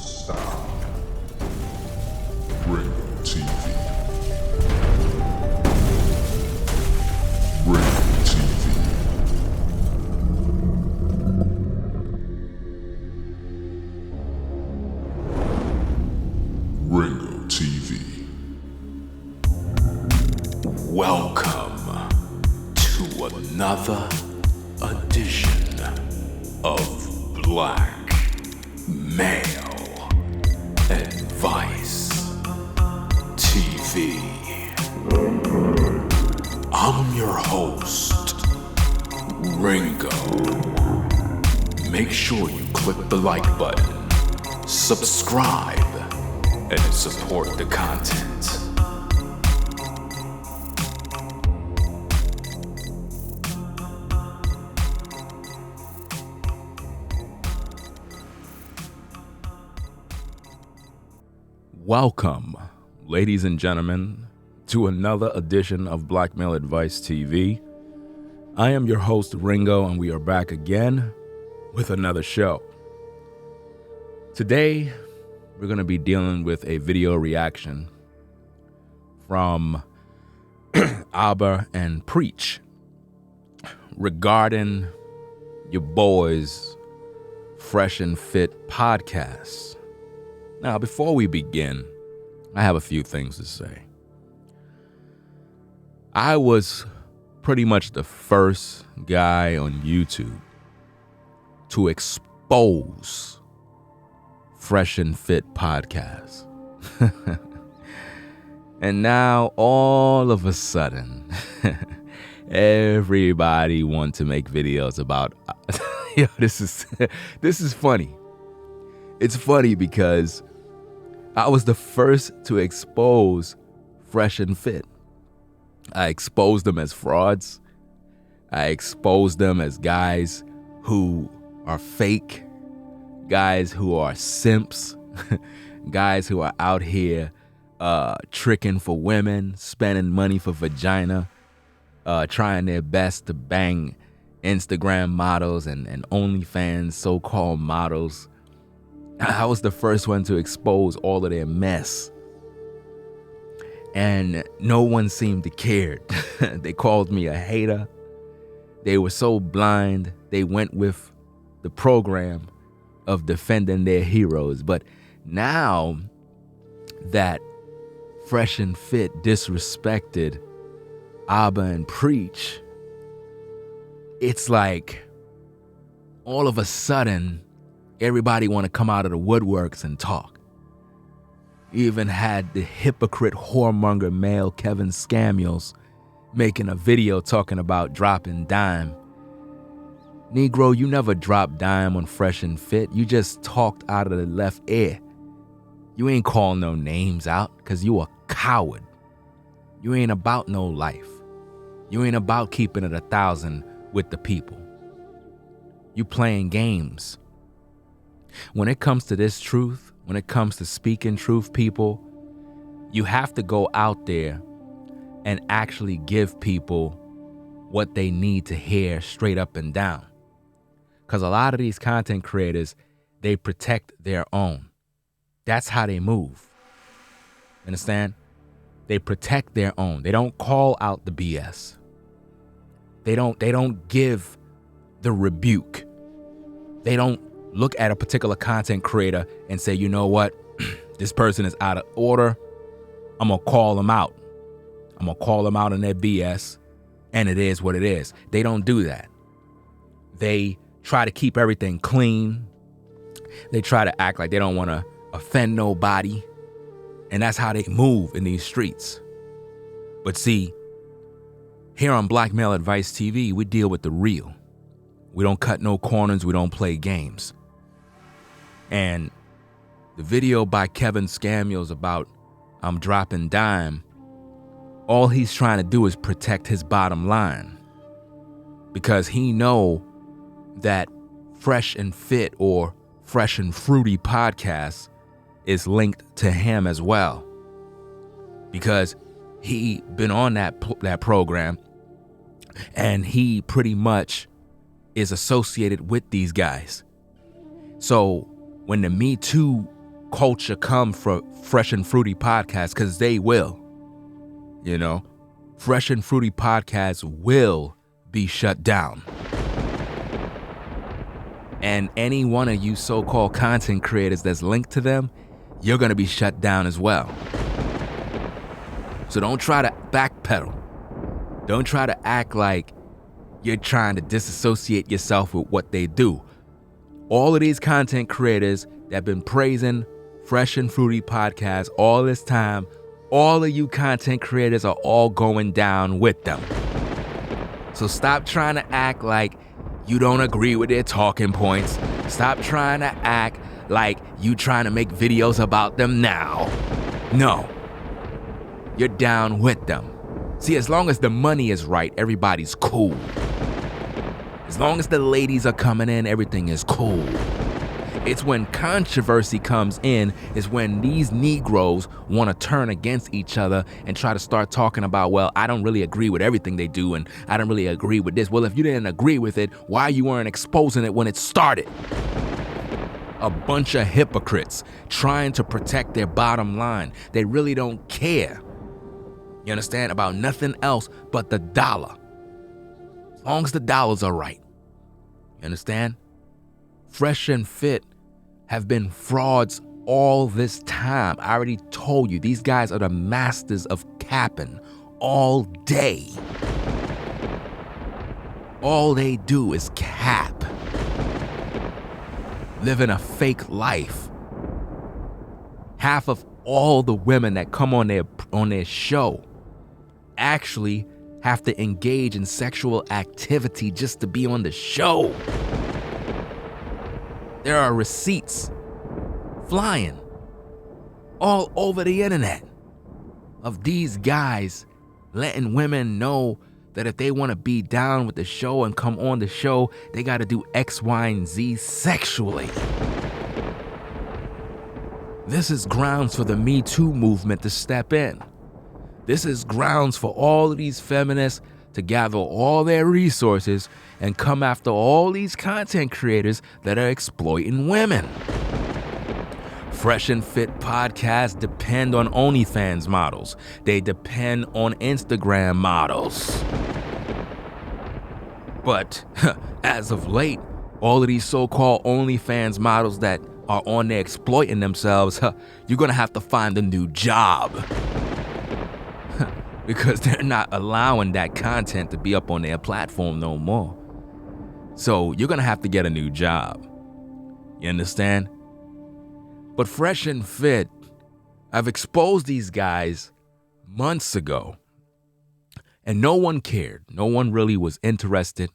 Sound. Ringo TV. Ringo TV. Ringo TV. Welcome to another edition of Black Male Advice TV. I'm your host, Ringo. Make sure you click the like button, subscribe, and support the content. Welcome, ladies and gentlemen, to another edition of Black Male Advice TV. I am your host, Ringo, and we are back again with another show. Today, we're going to be dealing with a video reaction from Abba and Preach regarding your boys' Fresh and Fit podcast. Now, before we begin, I have a few things to say. I was pretty much the first guy on YouTube to expose Fresh and Fit podcast. And now, all of a sudden, everybody wants to make videos about yo, this is funny. It's funny because I was the first to expose Fresh and Fit. I exposed them as frauds. I exposed them as guys who are fake, guys who are simps, guys who are out here tricking for women, spending money for vagina, trying their best to bang Instagram models and OnlyFans so-called models. I was the first one to expose all of their mess. And no one seemed to care. They called me a hater. They were so blind, they went with the program of defending their heroes. But now that Fresh and Fit disrespected Abba and Preach, it's like all of a sudden, everybody want to come out of the woodworks and talk. You even had the hypocrite whoremonger male Kevin Samuels making a video talking about dropping dime. Negro, you never dropped dime on Fresh and Fit. You just talked out of the left ear. You ain't call no names out because you a coward. You ain't about no life. You ain't about keeping it 1,000 with the people. You playing games. When it comes to this truth, when it comes to speaking truth, people, you have to go out there and actually give people what they need to hear straight up and down. Because a lot of these content creators, they protect their own. That's how they move. Understand? They protect their own. They don't call out the BS. They don't give the rebuke. They don't look at a particular content creator and say, you know what, this person is out of order. I'm going to call them out. I'm going to call them out on their BS, and it is what it is. They don't do that. They try to keep everything clean. They try to act like they don't want to offend nobody, and that's how they move in these streets. But see, here on Black Male Advice TV, we deal with the real. We don't cut no corners. We don't play games. And the video by Kevin Samuels about I'm dropping dime, all he's trying to do is protect his bottom line. Because he know that Fresh and Fit or Fresh and Fruity podcast is linked to him as well. Because he been on that program and he pretty much is associated with these guys. So when the Me Too culture come from Fresh and Fruity Podcast, because they will. You know, Fresh and Fruity Podcast will be shut down. And any one of you so-called content creators that's linked to them, you're going to be shut down as well. So don't try to backpedal. Don't try to act like you're trying to disassociate yourself with what they do. All of these content creators that have been praising Fresh and Fruity Podcast all this time, all of you content creators are all going down with them. So stop trying to act like you don't agree with their talking points. Stop trying to act like you trying to make videos about them now. No. You're down with them. See, as long as the money is right, everybody's cool. As long as the ladies are coming in, everything is cool. It's when controversy comes in, is when these Negroes want to turn against each other and try to start talking about, well, I don't really agree with everything they do, and I don't really agree with this. Well, if you didn't agree with it, why you weren't exposing it when it started? A bunch of hypocrites trying to protect their bottom line. They really don't care. You understand? About nothing else but the dollar. As long as the dollars are right. You understand? Fresh and Fit have been frauds all this time. I already told you, these guys are the masters of capping all day. All they do is cap. Living a fake life. Half of all the women that come on their show actually have to engage in sexual activity just to be on the show. There are receipts flying all over the internet of these guys letting women know that if they want to be down with the show and come on the show, they got to do X, Y, and Z sexually. This is grounds for the Me Too movement to step in. This is grounds for all of these feminists to gather all their resources and come after all these content creators that are exploiting women. Fresh and Fit podcasts depend on OnlyFans models. They depend on Instagram models. But as of late, all of these so-called OnlyFans models that are on there exploiting themselves, you're gonna have to find a new job. Because they're not allowing that content to be up on their platform no more. So you're gonna have to get a new job. You understand? But Fresh and Fit, I've exposed these guys months ago. And no one cared. No one really was interested.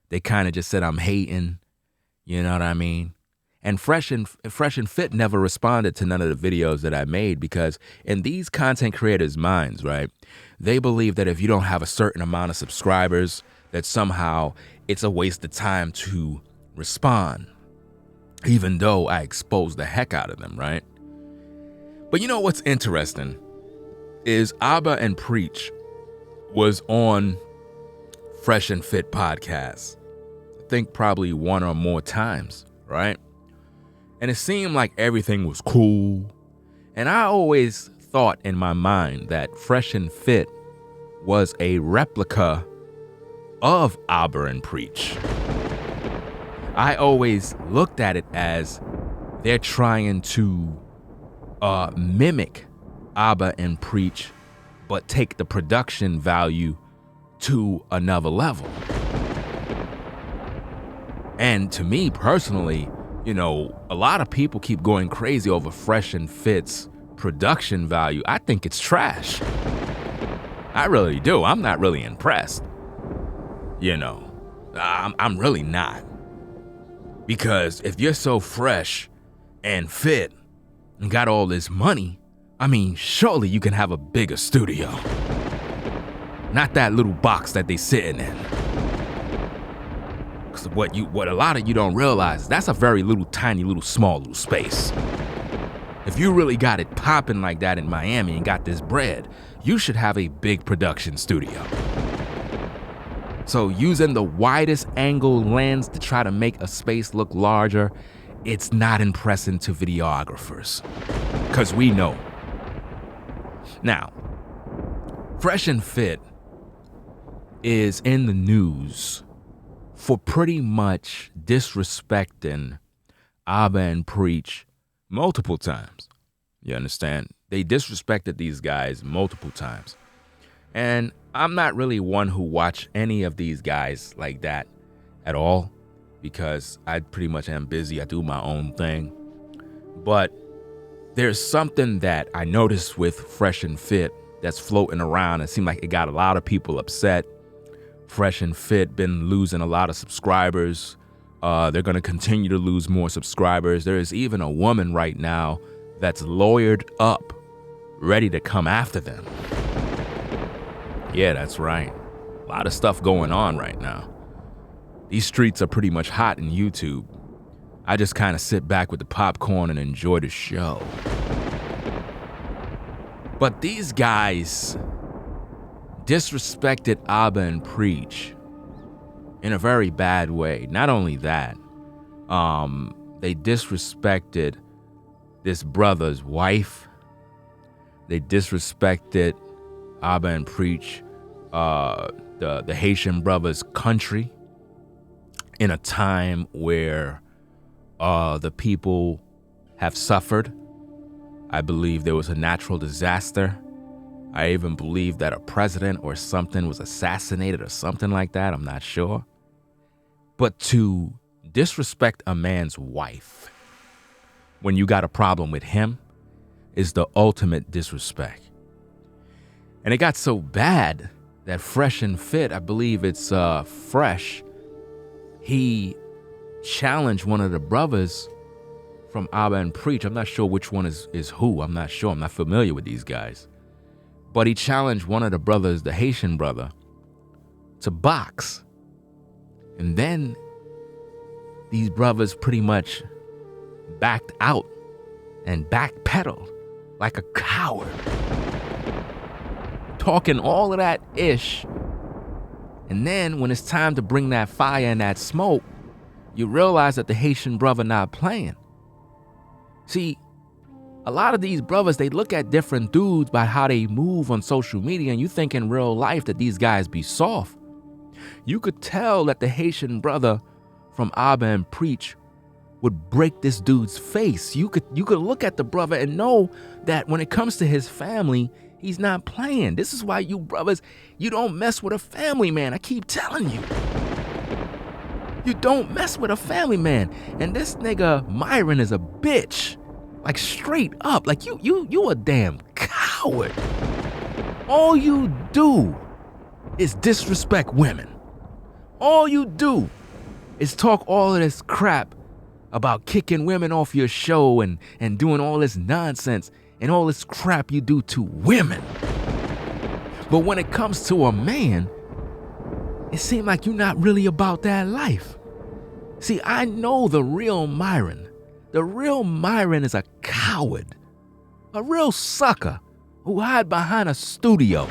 They kind of just said, I'm hating. You know what I mean? And Fresh and Fit never responded to none of the videos that I made, because in these content creators' minds, right, they believe that if you don't have a certain amount of subscribers, that somehow it's a waste of time to respond, even though I exposed the heck out of them, right? But you know what's interesting is Abba and Preach was on Fresh and Fit podcast, I think probably one or more times, right? And it seemed like everything was cool. And I always thought in my mind that Fresh and Fit was a replica of Abba and Preach. I always looked at it as they're trying to mimic Abba and Preach, but take the production value to another level. And to me personally, you know, a lot of people keep going crazy over Fresh and Fit's production value. I think it's trash. I really do. I'm not really impressed. You know, I'm really not. Because if you're so fresh and fit and got all this money, I mean, surely you can have a bigger studio. Not that little box that they sitting in. Because what a lot of you don't realize, that's a very little, tiny, small little space. If you really got it popping like that in Miami and got this bread, you should have a big production studio. So using the widest angle lens to try to make a space look larger it's not impressing to videographers. Because we know. Now, Fresh and Fit is in the news for pretty much disrespecting Abba and Preach multiple times. You understand? They disrespected these guys multiple times. And I'm not really one who watch any of these guys like that at all, because I pretty much am busy. I do my own thing. But there's something that I noticed with Fresh and Fit that's floating around. It seemed like it got a lot of people upset. Fresh and Fit been losing a lot of subscribers. They're going to continue to lose more subscribers. There is even a woman right now that's lawyered up, ready to come after them. Yeah, that's right. A lot of stuff going on right now. These streets are pretty much hot in YouTube. I just kind of sit back with the popcorn and enjoy the show. But these guys disrespected Abba and Preach in a very bad way. Not only that, they disrespected this brother's wife. They disrespected Abba and Preach, the Haitian brother's country, in a time where the people have suffered. I believe there was a natural disaster. I even believe that a president or something was assassinated or something like that. I'm not sure. But to disrespect a man's wife when you got a problem with him is the ultimate disrespect. And it got so bad that Fresh and Fit, I believe it's Fresh, he challenged one of the brothers from Abba and Preach. I'm not sure which one is who. I'm not sure. I'm not familiar with these guys. But he challenged one of the brothers, the Haitian brother, to box. And then these brothers pretty much backed out and backpedaled like a coward, talking all of that ish. And then when it's time to bring that fire and that smoke, you realize that the Haitian brother not playing. See, a lot of these brothers, they look at different dudes by how they move on social media, and you think in real life that these guys be soft. You could tell that the Haitian brother from Abba and Preach would break this dude's face. You could look at the brother and know that when it comes to his family, he's not playing. This is why you brothers, you don't mess with a family man. I keep telling you. You don't mess with a family man. And this nigga Myron is a bitch. Like straight up. Like you a damn coward. All you do is disrespect women. All you do is talk all of this crap about kicking women off your show and doing all this nonsense and all this crap you do to women. But when it comes to a man, it seems like you're not really about that life. See, I know the real Myron. The real Myron is a coward, a real sucker who hide behind a studio,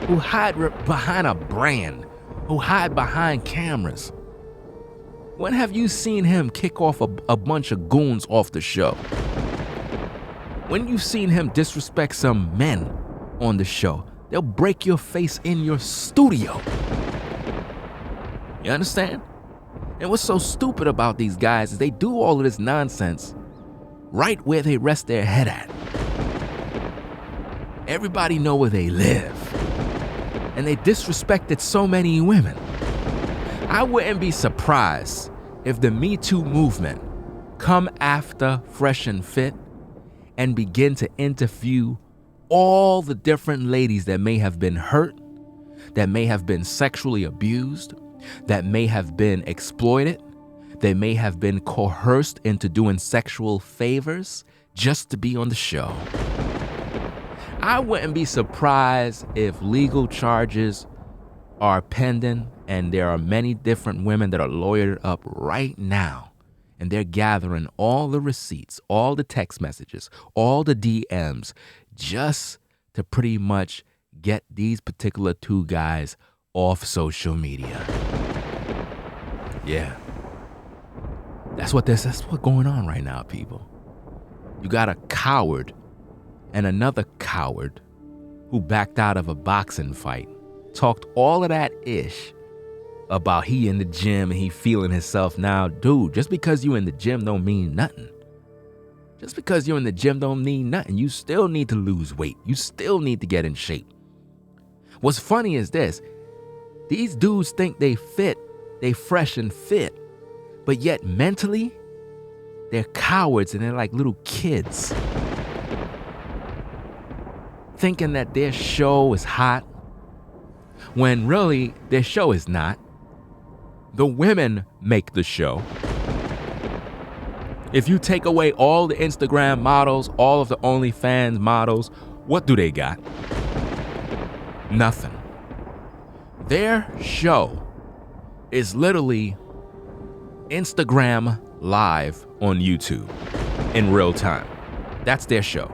who hide behind a brand, who hide behind cameras. When have you seen him kick off a bunch of goons off the show? When you've seen him disrespect some men on the show, they'll break your face in your studio. You understand? And what's so stupid about these guys is they do all of this nonsense right where they rest their head at. Everybody know where they live. And they disrespected so many women. I wouldn't be surprised if the Me Too movement come after Fresh and Fit and begin to interview all the different ladies that may have been hurt, that may have been sexually abused, that may have been exploited, they may have been coerced into doing sexual favors just to be on the show. I wouldn't be surprised if legal charges are pending and there are many different women that are lawyered up right now and they're gathering all the receipts, all the text messages, all the DMs just to pretty much get these particular two guys off social media. Yeah. That's what's going on right now, people. You got a coward and another coward who backed out of a boxing fight, talked all of that ish about he in the gym and he feeling himself. Now, dude, just because you in the gym don't mean nothing. Just because you're in the gym don't mean nothing. You still need to lose weight. You still need to get in shape. What's funny is this. These dudes think they fit, they fresh and fit, but yet mentally, they're cowards and they're like little kids. Thinking that their show is hot, when really their show is not. The women make the show. If you take away all the Instagram models, all of the OnlyFans models, what do they got? Nothing. Their show is literally Instagram live on YouTube in real time. That's their show.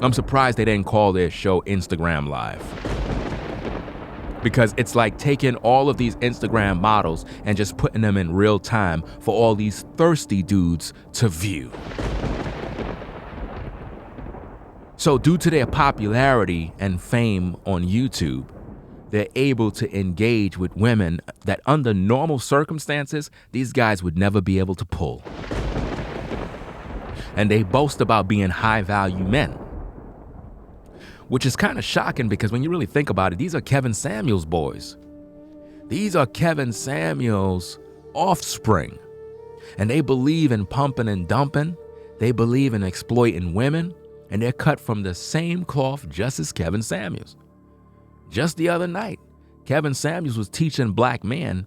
I'm surprised they didn't call their show Instagram Live. Because it's like taking all of these Instagram models and just putting them in real time for all these thirsty dudes to view. So due to their popularity and fame on YouTube, they're able to engage with women that under normal circumstances, these guys would never be able to pull. And they boast about being high-value men, which is kind of shocking because when you really think about it, these are Kevin Samuels' boys. These are Kevin Samuels' offspring. And they believe in pumping and dumping. They believe in exploiting women. And they're cut from the same cloth just as Kevin Samuels. Just the other night, Kevin Samuels was teaching black men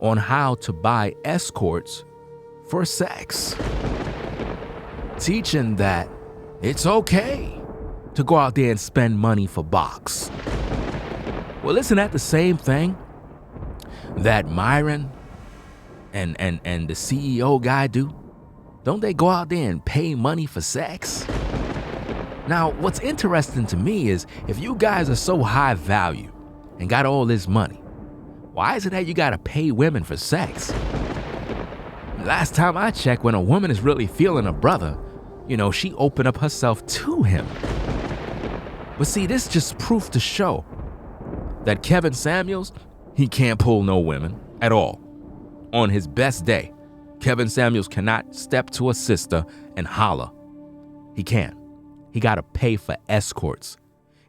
on how to buy escorts for sex. Teaching that it's okay to go out there and spend money for box. Well, isn't that the same thing that Myron and the CEO guy do? Don't they go out there and pay money for sex? Now, what's interesting to me is if you guys are so high value and got all this money, why is it that you gotta pay women for sex? Last time I checked, when a woman is really feeling a brother, she opened up herself to him. But see, this just proof to show that Kevin Samuels, he can't pull no women at all. On his best day, Kevin Samuels cannot step to a sister and holler. He can't. He got to pay for escorts.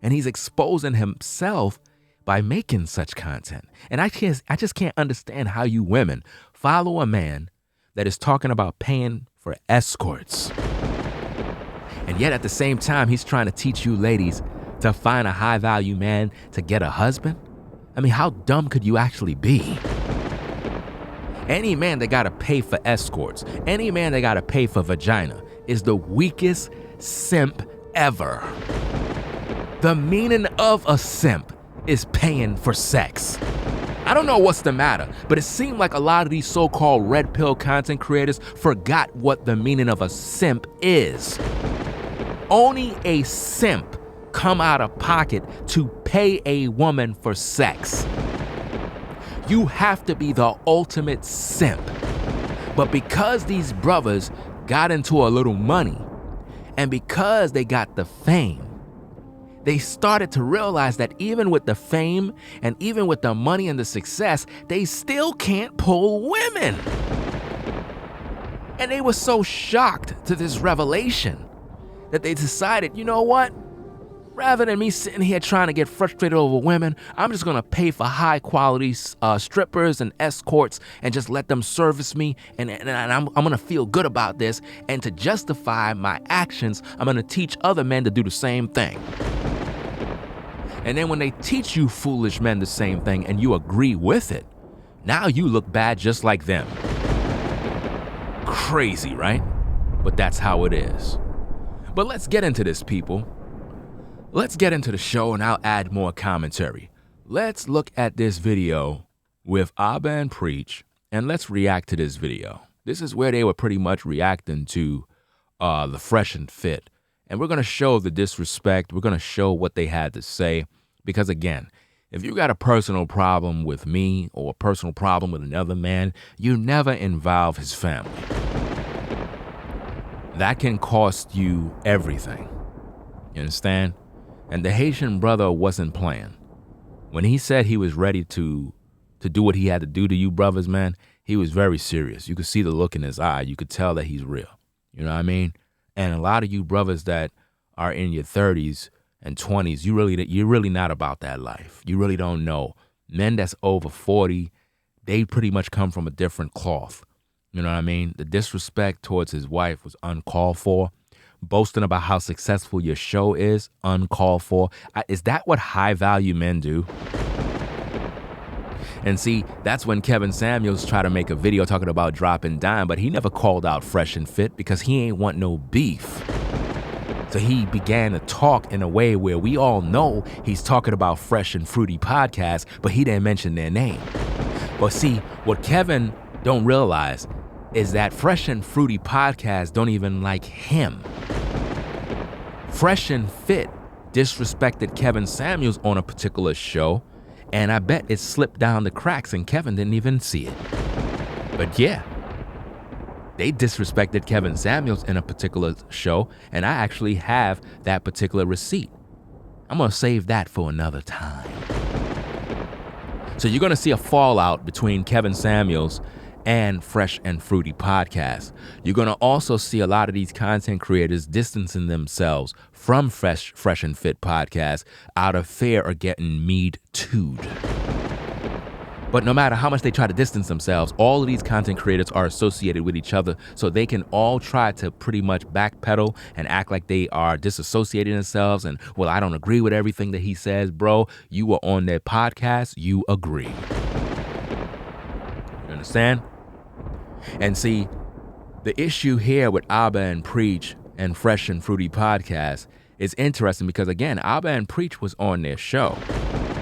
And he's exposing himself by making such content. And I just can't understand how you women follow a man that is talking about paying for escorts. And yet at the same time, he's trying to teach you ladies to find a high-value man to get a husband? I mean, how dumb could you actually be? Any man that gotta pay for escorts, any man that gotta pay for vagina is the weakest simp ever. The meaning of a simp is paying for sex. I don't know what's the matter, but it seemed like a lot of these so-called red pill content creators forgot what the meaning of a simp is. Only a simp come out of pocket to pay a woman for sex. You have to be the ultimate simp. But because these brothers got into a little money, and because they got the fame, they started to realize that even with the fame and even with the money and the success, they still can't pull women. And they were so shocked to this revelation that they decided, you know what? Rather than me sitting here trying to get frustrated over women, I'm just gonna pay for high quality strippers and escorts and just let them service me. And I'm gonna feel good about this. And to justify my actions, I'm gonna teach other men to do the same thing. And then when they teach you foolish men the same thing and you agree with it, now you look bad just like them. Crazy, right? But that's how it is. But let's get into this, people. Let's get into the show and I'll add more commentary. Let's look at this video with Abba and Preach and let's react to this video. This is where they were pretty much reacting to the Fresh and Fit. And we're going to show the disrespect. We're going to show what they had to say. Because again, if you got a personal problem with me or a personal problem with another man, you never involve his family. That can cost you everything. You understand? And the Haitian brother wasn't playing. When he said he was ready to do what he had to do to you brothers, man, he was very serious. You could see the look in his eye. You could tell that he's real. You know what I mean? And a lot of you brothers that are in your 30s and 20s, you're really not about that life. You really don't know. Men that's over 40, they pretty much come from a different cloth. You know what I mean? The disrespect towards his wife was uncalled for. Boasting about how successful your show is, uncalled for. Is that what high-value men do? And see, that's when Kevin Samuels tried to make a video talking about dropping dime, but he never called out Fresh and Fit because he ain't want no beef. So he began to talk in a way where we all know he's talking about Fresh and Fruity Podcast, but he didn't mention their name. But see, what Kevin don't realize is that Fresh and Fruity Podcast don't even like him. Fresh and Fit disrespected Kevin Samuels on a particular show, and I bet it slipped down the cracks and Kevin didn't even see it. But yeah, they disrespected Kevin Samuels in a particular show, and I actually have that particular receipt. I'm gonna save that for another time. So you're gonna see a fallout between Kevin Samuels and Fresh and Fruity Podcast. You're gonna also see a lot of these content creators distancing themselves from Fresh and Fit Podcast out of fear of getting mead too'd. But no matter how much they try to distance themselves, all of these content creators are associated with each other, so they can all try to pretty much backpedal and act like they are disassociating themselves and, well, I don't agree with everything that he says. Bro, you were on their podcast, you agree. You understand? And see, the issue here with Abba and Preach and Fresh and Fruity Podcast is interesting because, again, Abba and Preach was on their show,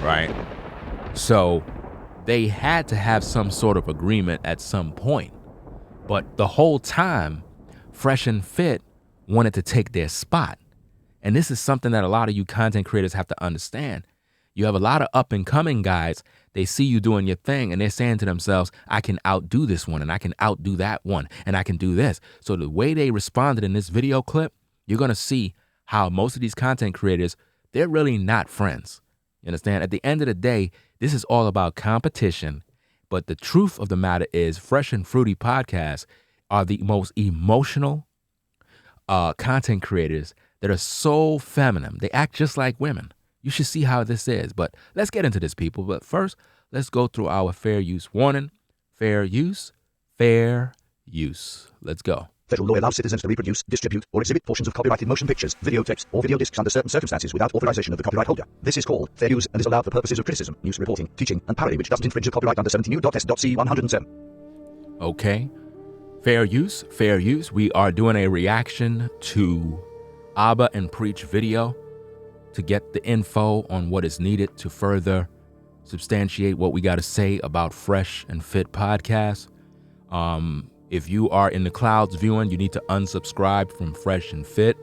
right? So they had to have some sort of agreement at some point. But the whole time, Fresh and Fit wanted to take their spot. And this is something that a lot of you content creators have to understand. You have a lot of up and coming guys. They see you doing your thing and they're saying to themselves, I can outdo this one and I can outdo that one and I can do this. So the way they responded in this video clip, you're going to see how most of these content creators, they're really not friends. You understand? At the end of the day, this is all about competition. But the truth of the matter is Fresh and Fruity Podcasts are the most emotional content creators that are so feminine. They act just like women. You should see how this is. But let's get into this, people. But first, let's go through our fair use warning. Fair use. Fair use. Let's go. Federal law allows citizens to reproduce, distribute, or exhibit portions of copyrighted motion pictures, video tapes, or video discs under certain circumstances without authorization of the copyright holder. This is called fair use and is allowed for purposes of criticism, news reporting, teaching, and parody which doesn't infringe the copyright under 17U.S.C. 107. Okay. Fair use. Fair use. We are doing a reaction to Abba and Preach video to get the info on what is needed to further substantiate what we got to say about Fresh and Fit Podcast. If you are in the clouds viewing, you need to unsubscribe from Fresh and Fit.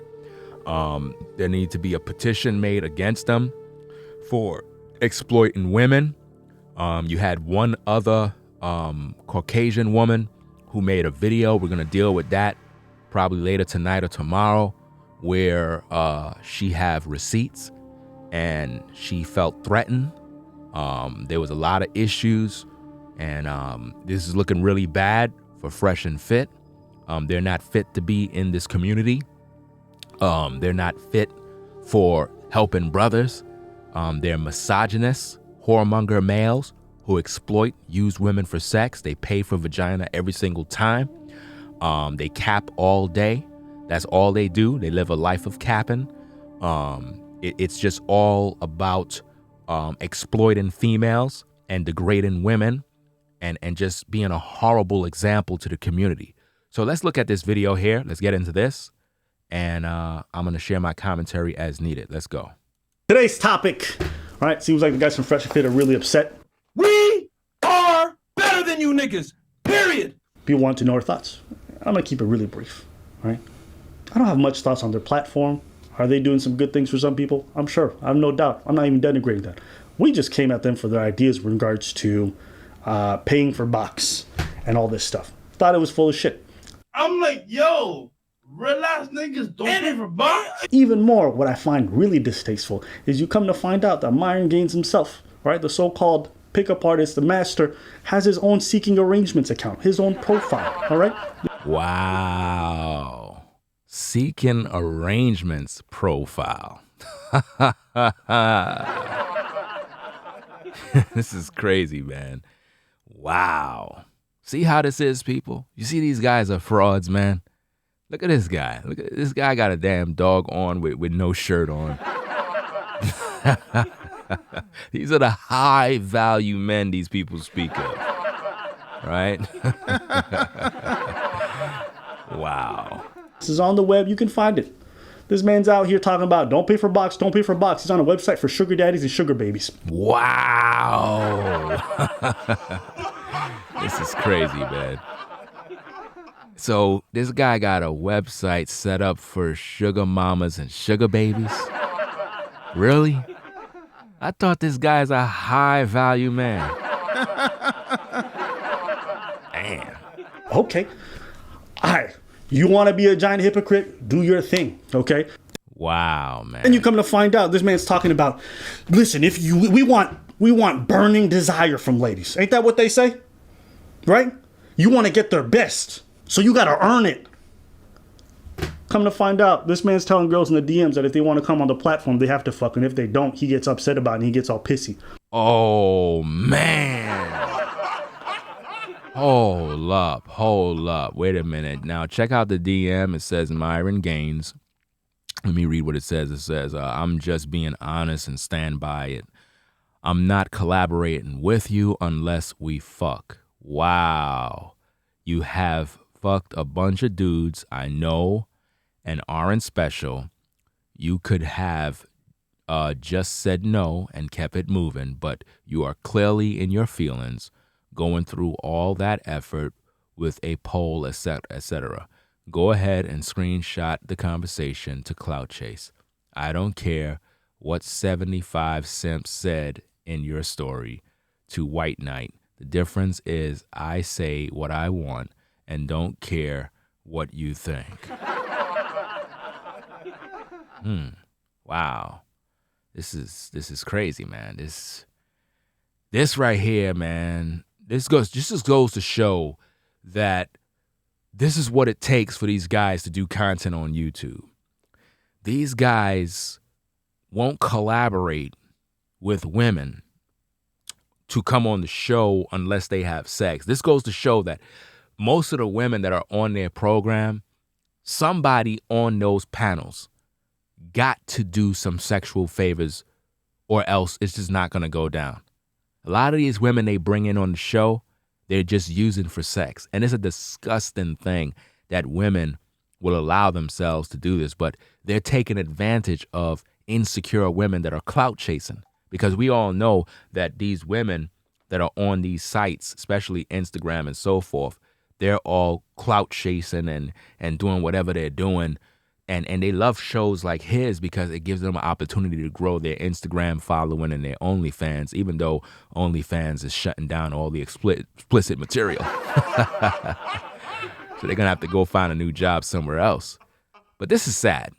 There needs to be a petition made against them for exploiting women. You had one other Caucasian woman who made a video. We're going to deal with that probably later tonight or tomorrow, where she have receipts and she felt threatened. There was a lot of issues, and this is looking really bad for Fresh and Fit. They're not fit to be in this community. They're not fit for helping brothers. They're misogynists, whoremonger males who exploit, use women for sex. They pay for vagina every single time. They cap all day. That's all they do. They live a life of capping. It's just all about exploiting females and degrading women and just being a horrible example to the community. So let's look at this video here. Let's get into this. And I'm going to share my commentary as needed. Let's go. Today's topic, all right, seems like the guys from Fresh and Fit are really upset. We are better than you niggas, period. People want to know our thoughts. I'm going to keep it really brief, all right? I don't have much thoughts on their platform. Are they doing some good things for some people? I'm sure. I have no doubt. I'm not even denigrating that. We just came at them for their ideas in regards to paying for box and all this stuff. Thought it was full of shit. I'm like, yo, real ass niggas don't pay for box. Even more, what I find really distasteful is you come to find out that Myron Gaines himself, right, the so-called pickup artist, the master, has his own seeking arrangements account, his own profile, all right? Wow. Seeking arrangements profile. This is crazy, man. Wow. See how this is, people? You see these guys are frauds, man. Look at this guy. Look at this guy got a damn dog on with no shirt on. These are the high value men these people speak of. Right? Wow. This is on the web. You can find it. This man's out here talking about don't pay for box, don't pay for box. He's on a website for sugar daddies and sugar babies. Wow. This is crazy, man. So this guy got a website set up for sugar mamas and sugar babies? Really? I thought this guy's a high value man. Damn. Okay. All right. You want to be a giant hypocrite? Do your thing, okay? Wow, man. And you come to find out this man's talking about, listen, if you we want burning desire from ladies. Ain't that what they say? Right? You want to get their best. So you got to earn it. Come to find out, this man's telling girls in the DMs that if they want to come on the platform, they have to fuck. And if they don't, he gets upset about it and he gets all pissy. Oh, man. Hold up. Wait a minute. Now, check out the DM. It says Myron Gaines. Let me read what it says. It says, I'm just being honest and stand by it. I'm not collaborating with you unless we fuck. Wow. You have fucked a bunch of dudes I know and aren't special. You could have just said no and kept it moving, but you are clearly in your feelings, going through all that effort with a poll, etc. Go ahead and screenshot the conversation to Clout Chase. I don't care what 75 simps said in your story to White Knight. The difference is I say what I want and don't care what you think. Wow. This is crazy, man. This right here, man. This just goes to show that this is what it takes for these guys to do content on YouTube. These guys won't collaborate with women to come on the show unless they have sex. This goes to show that most of the women that are on their program, somebody on those panels got to do some sexual favors or else it's just not going to go down. A lot of these women they bring in on the show, they're just using for sex. And it's a disgusting thing that women will allow themselves to do this, but they're taking advantage of insecure women that are clout chasing. Because we all know that these women that are on these sites, especially Instagram and so forth, they're all clout chasing and doing whatever they're doing. And they love shows like his because it gives them an opportunity to grow their Instagram following and their OnlyFans, even though OnlyFans is shutting down all the explicit material. So they're going to have to go find a new job somewhere else. But this is sad.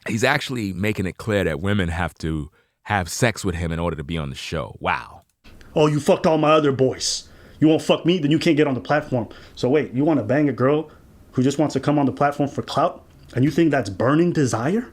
He's actually making it clear that women have to have sex with him in order to be on the show. Wow. Oh, you fucked all my other boys. You won't fuck me, then you can't get on the platform. So wait, you want to bang a girl who just wants to come on the platform for clout? And you think that's burning desire?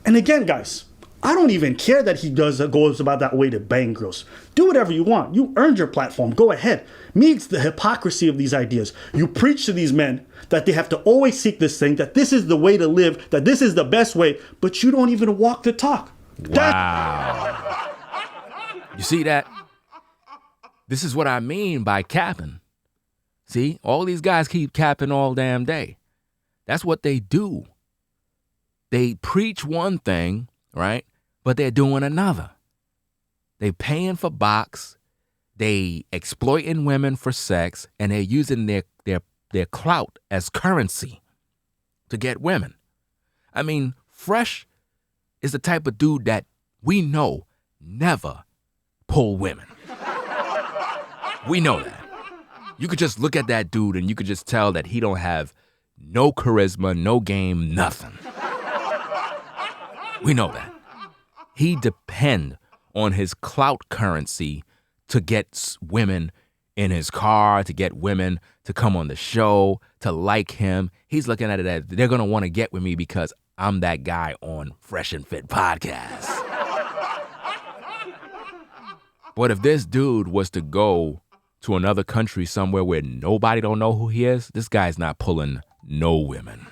And again, guys, I don't even care that he goes about that way to bang girls. Do whatever you want. You earned your platform. Go ahead. Me, it's the hypocrisy of these ideas. You preach to these men that they have to always seek this thing, that this is the way to live, that this is the best way, but you don't even walk the talk. Wow. You see that? This is what I mean by capping. See, all these guys keep capping all damn day. That's what they do. They preach one thing, right? But they're doing another. They paying for box. They exploiting women for sex, and they're using their clout as currency to get women. I mean, Fresh is the type of dude that we know never pull women. We know that. You could just look at that dude and you could just tell that he don't have no charisma, no game, nothing. We know that. He depend on his clout currency to get women in his car, to get women to come on the show, to like him. He's looking at it as they're going to want to get with me because I'm that guy on Fresh and Fit podcast. But if this dude was to go to another country somewhere where nobody don't know who he is, this guy's not pulling no women.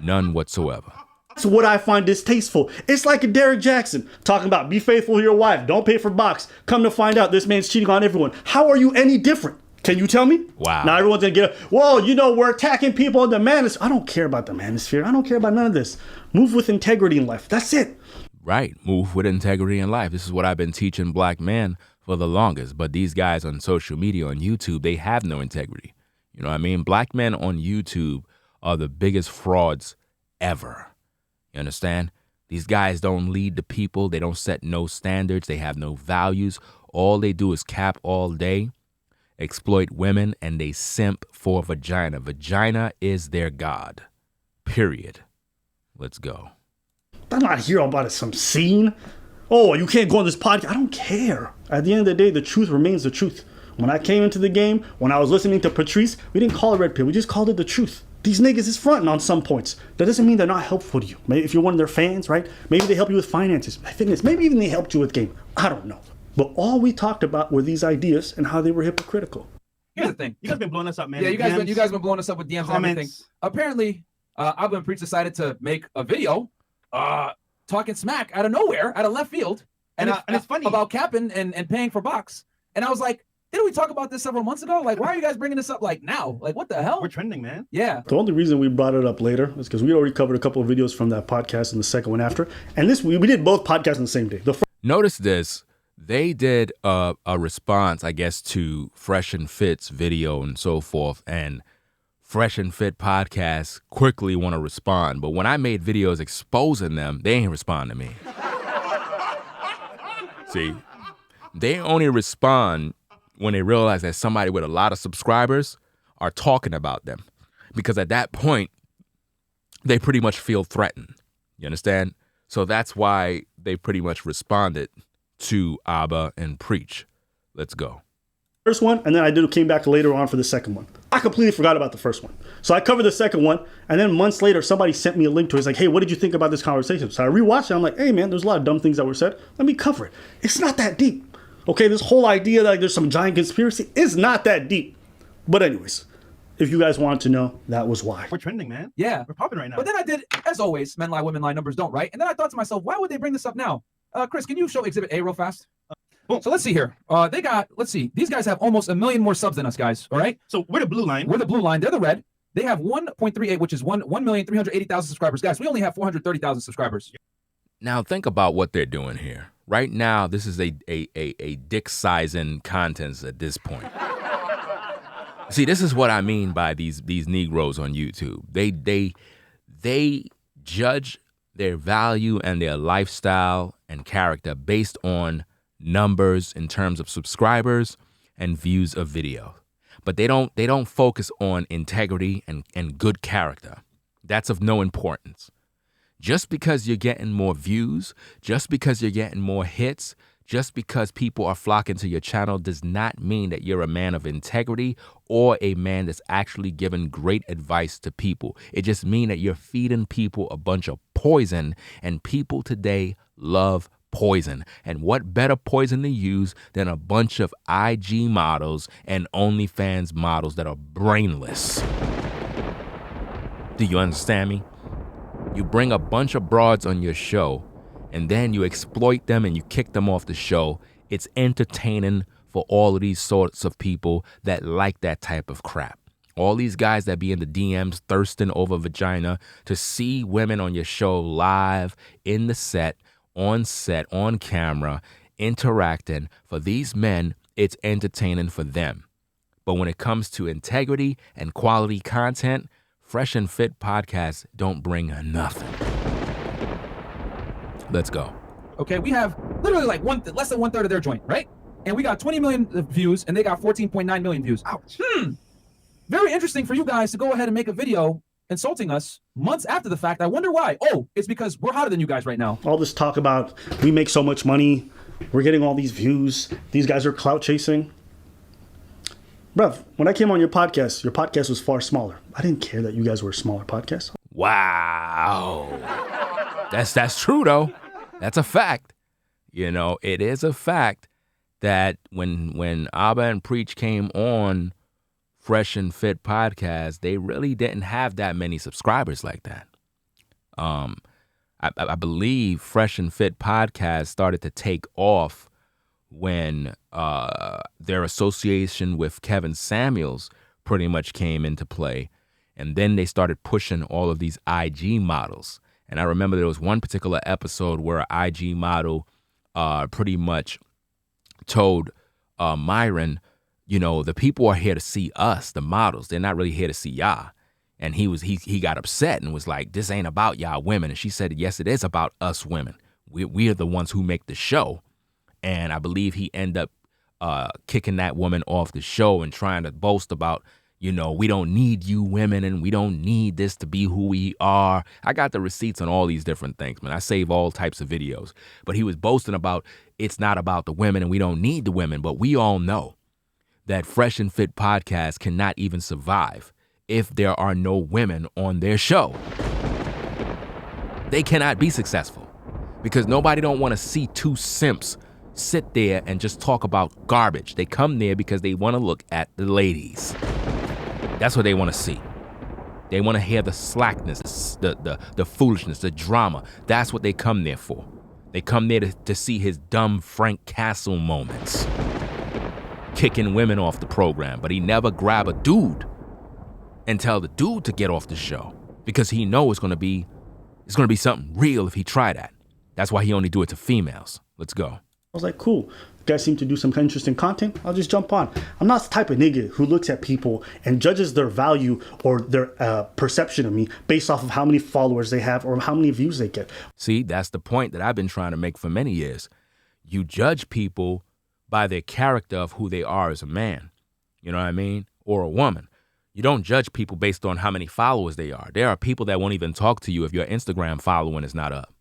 None whatsoever. That's what I find distasteful. It's like a Derek Jackson talking about be faithful to your wife, don't pay for box. Come to find out this man's cheating on everyone. How are you any different? Can you tell me? Wow. Now everyone's gonna get, well, you know, we're attacking people in the manosphere. I don't care about the manosphere. I don't care about none of this. Move with integrity in life. That's it. Right. Move with integrity in life. This is what I've been teaching black men for the longest. But these guys on social media, on YouTube, they have no integrity. You know what I mean? Black men on YouTube are the biggest frauds ever. You understand? These guys don't lead the people. They don't set no standards. They have no values. All they do is cap all day, exploit women, and they simp for vagina. Vagina is their god. Period. Let's go. I'm not here about some scene. Oh, you can't go on this podcast. I don't care. At the end of the day, the truth remains the truth. When I came into the game, when I was listening to Patrice, we didn't call it red pill. We just called it the truth. These niggas is fronting on some points. That doesn't mean they're not helpful to you. Maybe if you're one of their fans, right? Maybe they help you with finances, fitness. Maybe even they helped you with game. I don't know. But all we talked about were these ideas and how they were hypocritical. Here's the thing. You guys been blowing us up, man. Yeah, you guys been blowing us up with DMs and everything. Apparently, Abba and Preach decided to make a video talking smack out of nowhere, out of left field. And it's funny about capping and paying for box. And I was like, didn't we talk about this several months ago? Like, why are you guys bringing this up like now? Like, what the hell? We're trending, man. Yeah. The only reason we brought it up later is because we already covered a couple of videos from that podcast and the second one after. And this we did both podcasts on the same day. Notice this. They did a response, I guess, to Fresh and Fit's video and so forth. And Fresh and Fit podcast quickly want to respond. But when I made videos exposing them, they ain't respond to me. See, they only respond when they realize that somebody with a lot of subscribers are talking about them. Because at that point, they pretty much feel threatened. You understand? So that's why they pretty much responded to Abba and Preach. Let's go. First one, and then I came back later on for the second one. I completely forgot about the first one. So I covered the second one, and then months later, somebody sent me a link to it. It's like, hey, what did you think about this conversation? So I rewatched it. I'm like, hey, man, there's a lot of dumb things that were said. Let me cover it. It's not that deep. Okay, this whole idea that like, there's some giant conspiracy is not that deep. But anyways, if you guys wanted to know, that was why. We're trending, man. Yeah. We're popping right now. But then I did, as always, men lie, women lie, numbers don't, right? And then I thought to myself, why would they bring this up now? Chris, can you show Exhibit A real fast? So let's see here. Let's see. These guys have almost 1 million more subs than us, guys. All right. So we're the blue line. We're the blue line. They're the red. They have 1.38, which is 1,380,000 subscribers. Guys, we only have 430,000 subscribers. Now think about what they're doing here. Right now, this is a dick-sizing contents at this point. See, this is what I mean by these Negroes on YouTube. They judge their value and their lifestyle and character based on numbers in terms of subscribers and views of video. But they don't focus on integrity and good character. That's of no importance. Just because you're getting more views, just because you're getting more hits, just because people are flocking to your channel does not mean that you're a man of integrity or a man that's actually giving great advice to people. It just means that you're feeding people a bunch of poison, and people today love poison. And what better poison to use than a bunch of IG models and OnlyFans models that are brainless? Do you understand me? You bring a bunch of broads on your show, and then you exploit them and you kick them off the show. It's entertaining for all of these sorts of people that like that type of crap. All these guys that be in the DMs thirsting over vagina to see women on your show live, in the set, on camera, interacting. For these men, it's entertaining for them. But when it comes to integrity and quality content, Fresh and Fit podcasts don't bring nothing. Let's go. Okay, we have literally like less than 1/3 of their joint, right? And we got 20 million views, and they got 14.9 million views. Ouch. Very interesting for you guys to go ahead and make a video insulting us months after the fact. I wonder why. Oh, it's because we're hotter than you guys right now. All this talk about we make so much money, we're getting all these views, these guys are clout chasing. Bruv, when I came on your podcast was far smaller. I didn't care that you guys were a smaller podcast. Wow. That's true, though. That's a fact. You know, it is a fact that when Abba and Preach came on Fresh and Fit podcast, they really didn't have that many subscribers like that. I believe Fresh and Fit podcast started to take off when their association with Kevin Samuels pretty much came into play. And then they started pushing all of these IG models. And I remember there was one particular episode where an IG model pretty much told Myron, you know, the people are here to see us, the models. They're not really here to see y'all. And he got upset and was like, this ain't about y'all women. And she said, yes, it is about us women. We are the ones who make the show. And I believe he ended up kicking that woman off the show and trying to boast about, you know, we don't need you women and we don't need this to be who we are. I got the receipts on all these different things, man. I save all types of videos. But he was boasting about it's not about the women and we don't need the women. But we all know that Fresh and Fit podcast cannot even survive if there are no women on their show. They cannot be successful because nobody don't want to see two simps sit there and just talk about garbage. They come there because they want to look at the ladies. That's what they want to see. They want to hear the slackness, the foolishness, the drama. That's what they come there for. They come there to see his dumb Frank Castle moments. Kicking women off the program, but he never grab a dude and tell the dude to get off the show because he know it's gonna be something real if he try that. That's why he only do it to females. Let's go. I was like, cool. You guys seem to do some interesting content. I'll just jump on. I'm not the type of nigga who looks at people and judges their value or their perception of me based off of how many followers they have or how many views they get. See, that's the point that I've been trying to make for many years. You judge people by their character of who they are as a man. You know what I mean? Or a woman. You don't judge people based on how many followers they are. There are people that won't even talk to you if your Instagram following is not up.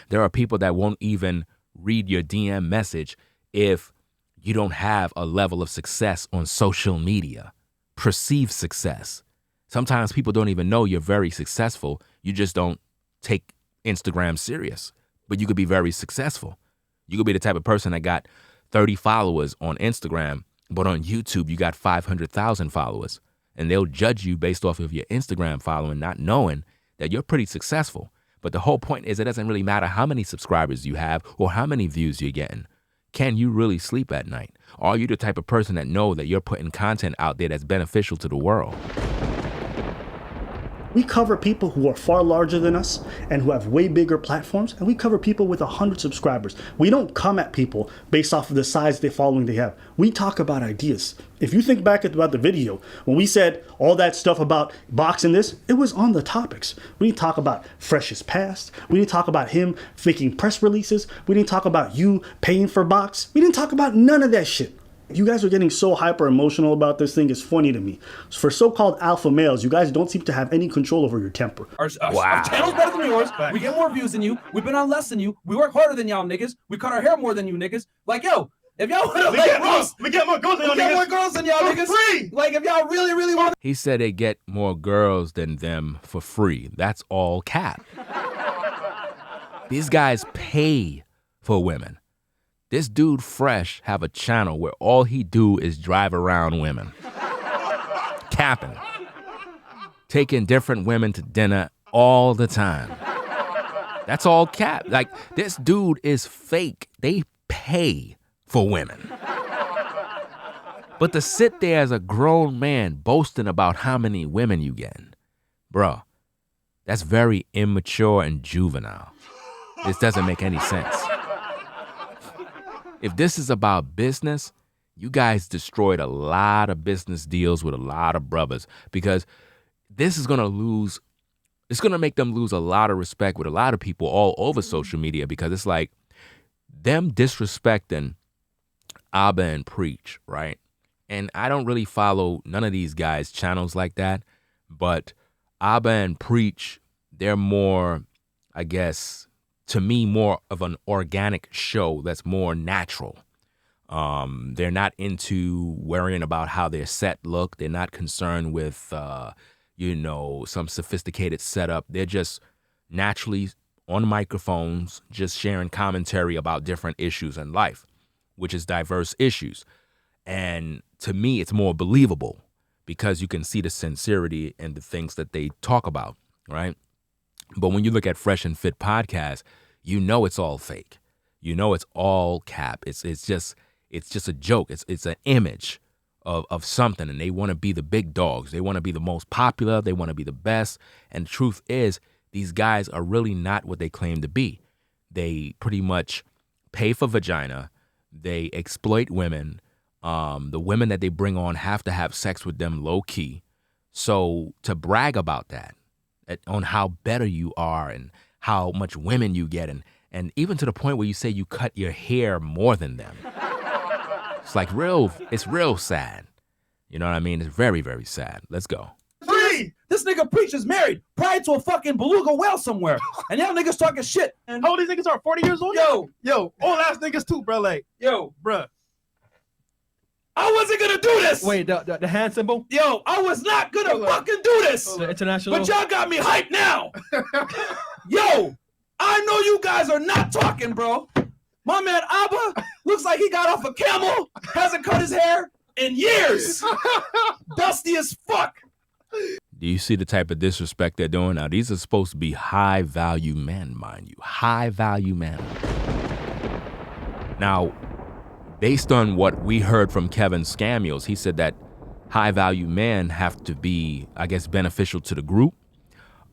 There are people that won't even read your DM message if you don't have a level of success on social media, perceived success. Sometimes people don't even know you're very successful. You just don't take Instagram serious, but you could be very successful. You could be the type of person that got 30 followers on Instagram, but on YouTube, you got 500,000 followers, and they'll judge you based off of your Instagram following, not knowing that you're pretty successful. But the whole point is it doesn't really matter how many subscribers you have or how many views you're getting. Can you really sleep at night? Are you the type of person that know that you're putting content out there that's beneficial to the world? We cover people who are far larger than us and who have way bigger platforms, and we cover people with 100 subscribers. We don't come at people based off of the size of the following they have. We talk about ideas. If you think back about the video, when we said all that stuff about boxing this, it was on the topics. We didn't talk about Fresh's past. We didn't talk about him faking press releases. We didn't talk about you paying for box. We didn't talk about none of that shit. You guys are getting so hyper emotional about this thing. It's funny to me. For so-called alpha males, you guys don't seem to have any control over your temper. Our channel's better than yours. We get more views than you. We've been on less than you. We work harder than y'all niggas. We cut our hair more than you niggas. Like, yo, if y'all want to we get more girls than y'all niggas. We get more girls than y'all niggas. Free. Like, if y'all really want. He said they get more girls than them for free. That's all cap. These guys pay for women. This dude Fresh have a channel where all he do is drive around women. Capping. Taking different women to dinner all the time. That's all cap. Like, this dude is fake. They pay for women. But to sit there as a grown man boasting about how many women you getting, bro, that's very immature and juvenile. This doesn't make any sense. If this is about business, you guys destroyed a lot of business deals with a lot of brothers because this is gonna lose It's going to make them lose a lot of respect with a lot of people all over social media, because it's like them disrespecting Abba and Preach, right? And I don't really follow none of these guys' channels like that, but Abba and Preach, they're more, I guess, to me, more of an organic show that's more natural. They're not into worrying about how their set look. They're not concerned with, some sophisticated setup. They're just naturally on microphones, just sharing commentary about different issues in life, which is diverse issues. And to me, it's more believable because you can see the sincerity in the things that they talk about, right? But when you look at Fresh and Fit podcast, you know it's all fake. You know it's all cap. It's just a joke. It's an image of something, and they want to be the big dogs. They want to be the most popular. They want to be the best. And the truth is, these guys are really not what they claim to be. They pretty much pay for vagina. They exploit women. The women that they bring on have to have sex with them low key. So to brag about that, on how better you are and how much women you get, and even to the point where you say you cut your hair more than them. It's like it's real sad. You know what I mean? It's very, very sad. Let's go. Free! This nigga Preach is married prior to a fucking beluga whale somewhere. And y'all niggas talking shit. And How old these niggas are? 40 years old? Yo, old ass niggas too, bro. Like, yo, bruh. I wasn't gonna do this. Wait, the hand symbol? Yo, I was not gonna fucking do this. The international. But y'all got me hyped now. Yo, I know you guys are not talking, bro. My man Abba looks like he got off a camel, hasn't cut his hair in years. Dusty as fuck. Do you see the type of disrespect they're doing? Now, these are supposed to be high-value men, mind you. High-value men. Now, based on what we heard from Kevin Scamios, he said that high-value men have to be, I guess, beneficial to the group.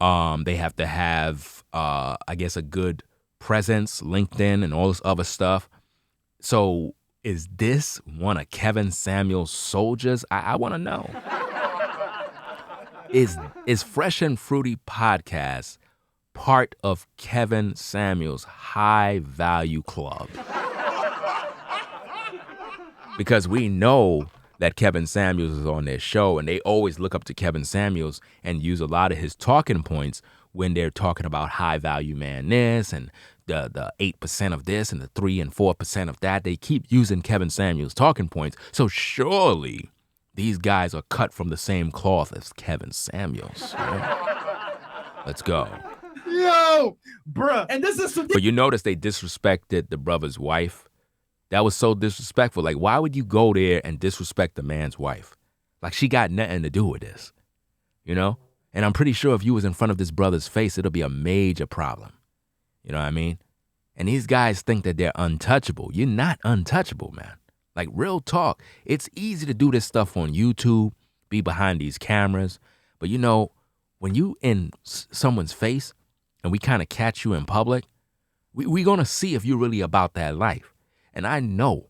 They have to have, I guess, a good presence, LinkedIn, and all this other stuff. So is this one of Kevin Samuel's soldiers? I want to know. Is Fresh and Fruity podcast part of Kevin Samuel's high value club? Because we know that Kevin Samuels is on their show, and they always look up to Kevin Samuels and use a lot of his talking points when they're talking about high value man this and the 8% of this and the 3 and 4% of that. They keep using Kevin Samuels' talking points. So surely these guys are cut from the same cloth as Kevin Samuels. Right? Let's go. Yo, bruh. And this is But you notice they disrespected the brother's wife. That was so disrespectful. Like, why would you go there and disrespect the man's wife? Like, she got nothing to do with this, you know? And I'm pretty sure if you was in front of this brother's face, it'll be a major problem. You know what I mean? And these guys think that they're untouchable. You're not untouchable, man. Like, real talk. It's easy to do this stuff on YouTube, be behind these cameras. But, you know, when you in someone's face and we kind of catch you in public, we're going to see if you're really about that life. And I know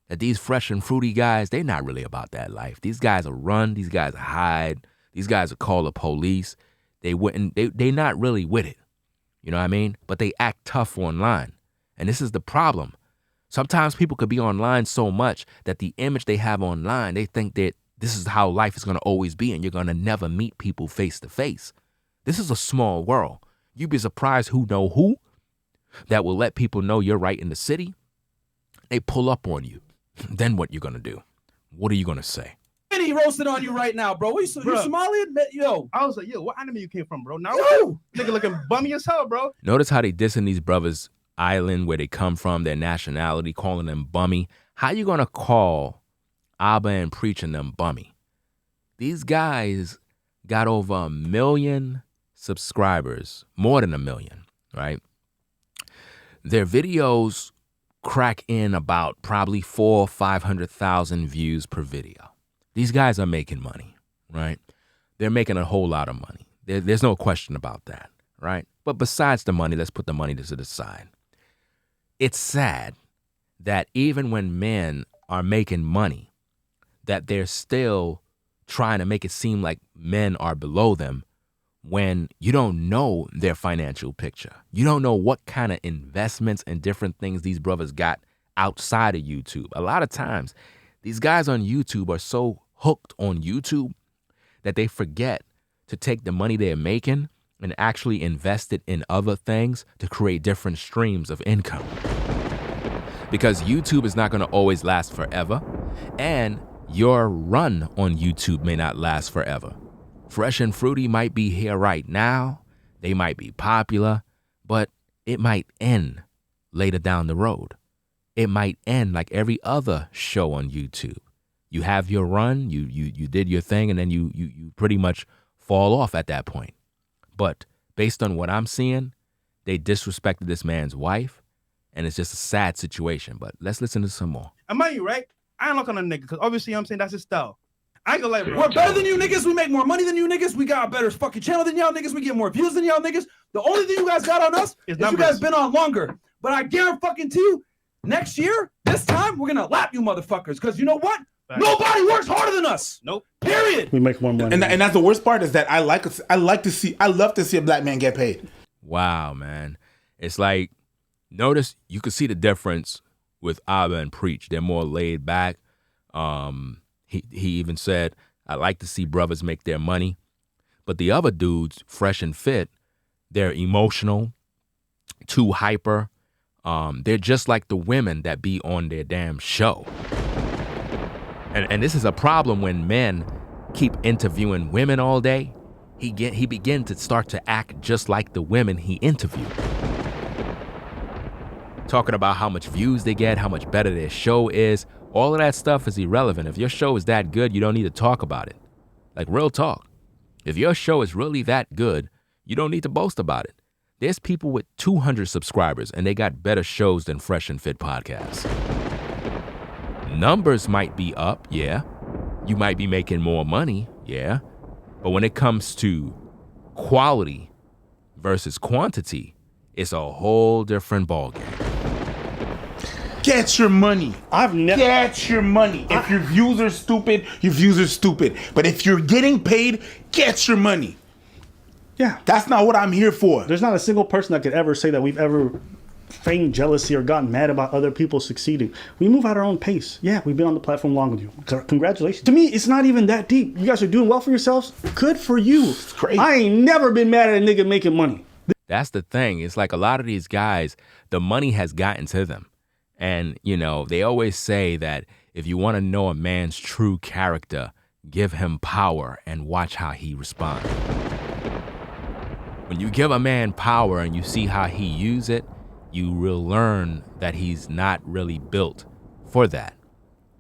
that these Fresh and Fruity guys, they're not really about that life. These guys will run. These guys will hide. These guys will call the police. They're not really with it. You know what I mean? But they act tough online. And this is the problem. Sometimes people could be online so much that the image they have online, they think that this is how life is going to always be and you're going to never meet people face to face. This is a small world. You'd be surprised who know who that will let people know you're right in the city. They pull up on you. Then what you going to do? What are you going to say? He roasted on you right now, bro. You Somalian? Yo. I was like, yo, what anime you came from, bro? Now, Yo. nigga looking bummy as hell, bro. Notice how they dissing these brothers' island, where they come from, their nationality, calling them bummy. How you going to call Abba and Preaching them bummy? These guys got over 1 million subscribers, more than 1 million, right? Their videos crack in about probably 400,000 or 500,000 views per video. These guys are making money, right? They're making a whole lot of money. There's no question about that, right? But besides the money, let's put the money to the side. It's sad that even when men are making money, that they're still trying to make it seem like men are below them when you don't know their financial picture. You don't know what kind of investments and different things these brothers got outside of YouTube. A lot of times, these guys on YouTube are so hooked on YouTube that they forget to take the money they're making and actually invest it in other things to create different streams of income. Because YouTube is not going to always last forever, and your run on YouTube may not last forever. Fresh and Fruity might be here right now, they might be popular, but it might end later down the road. It might end like every other show on YouTube. You have your run, you did your thing, and then you pretty much fall off at that point. But based on what I'm seeing, they disrespected this man's wife, and it's just a sad situation. But let's listen to some more. Am I you right? I ain't looking on a nigga, because obviously, you know what I'm saying, that's his style. I ain't gonna like, we're better than you niggas. We make more money than you niggas. We got a better fucking channel than y'all niggas. We get more views than y'all niggas. The only thing you guys got on us is you guys been on longer. But I guarantee you, next year, this time, we're gonna lap you motherfuckers. Because you know what? Right. Nobody works harder than us. Nope. Period. We make more money. And that's the worst part is that I love to see a black man get paid. Wow, man. It's like, notice you can see the difference with Abba and Preach. They're more laid back. He even said, I like to see brothers make their money. But the other dudes, Fresh and Fit, they're emotional, too hyper. They're just like the women that be on their damn show. And this is a problem when men keep interviewing women all day. He began to start to act just like the women he interviewed. Talking about how much views they get, how much better their show is. All of that stuff is irrelevant. If your show is that good, you don't need to talk about it. Like, real talk. If your show is really that good, you don't need to boast about it. There's people with 200 subscribers and they got better shows than Fresh and Fit podcasts. Numbers might be up, yeah. You might be making more money, yeah. But when it comes to quality versus quantity, it's a whole different ballgame. Get your money. Get your money. If your views are stupid, your views are stupid. But if you're getting paid, get your money. Yeah. That's not what I'm here for. There's not a single person that could ever say that we've ever feigned jealousy or gotten mad about other people succeeding. We move at our own pace. Yeah, we've been on the platform longer than you. Congratulations. To me, it's not even that deep. You guys are doing well for yourselves. Good for you. It's great. I ain't never been mad at a nigga making money. That's the thing. It's like a lot of these guys, the money has gotten to them. And, you know, they always say that if you want to know a man's true character, give him power and watch how he responds. When you give a man power and you see how he uses it, you will learn that he's not really built for that,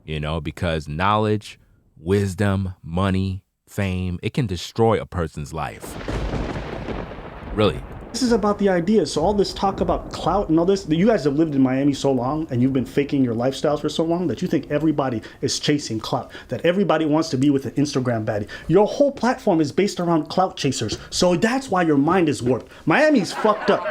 you know, because knowledge, wisdom, money, fame, it can destroy a person's life. Really. This is about the ideas. So all this talk about clout and all this, you guys have lived in Miami so long and you've been faking your lifestyles for so long that you think everybody is chasing clout, that everybody wants to be with an Instagram baddie. Your whole platform is based around clout chasers. So that's why your mind is warped. Miami's fucked up.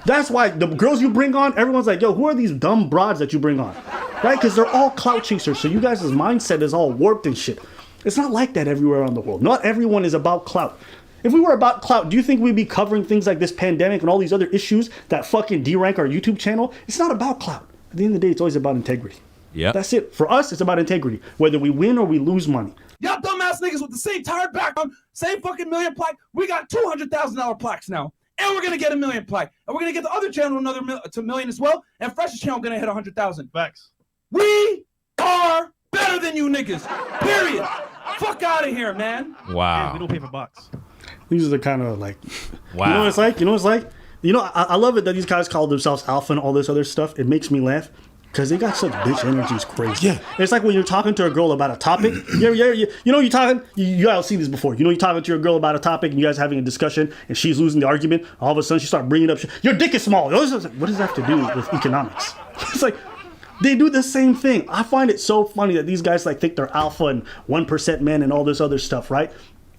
That's why the girls you bring on, everyone's like, yo, who are these dumb broads that you bring on? Right? Because they're all clout chasers. So you guys' mindset is all warped and shit. It's not like that everywhere around the world. Not everyone is about clout. If we were about clout, do you think we'd be covering things like this pandemic and all these other issues that fucking derank our YouTube channel? It's not about clout. At the end of the day, it's always about integrity. Yeah. That's it. For us, it's about integrity. Whether we win or we lose money. Y'all dumbass niggas with the same tired background, same fucking million plaque. We got $200,000 plaques now. And we're gonna get a million plaque. And we're gonna get the other channel another million as well. And Fresh's channel gonna hit 100,000. Facts. We are better than you niggas. Period. Fuck out of here, man. Wow. Yeah, we don't pay for box. These are the kind of like, Wow. You know what it's like? You know what it's like? You know, I love it that these guys call themselves alpha and all this other stuff. It makes me laugh because they got such bitch energy. It's crazy. Yeah. It's like when you're talking to a girl about a topic. You know, you're talking, you guys seen this before. You know, you're talking to your girl about a topic and you guys having a discussion and she's losing the argument. All of a sudden she starts bringing up, your dick is small. What does that have to do with economics? It's like, they do the same thing. I find it so funny that these guys like think they're alpha and 1% men and all this other stuff, right?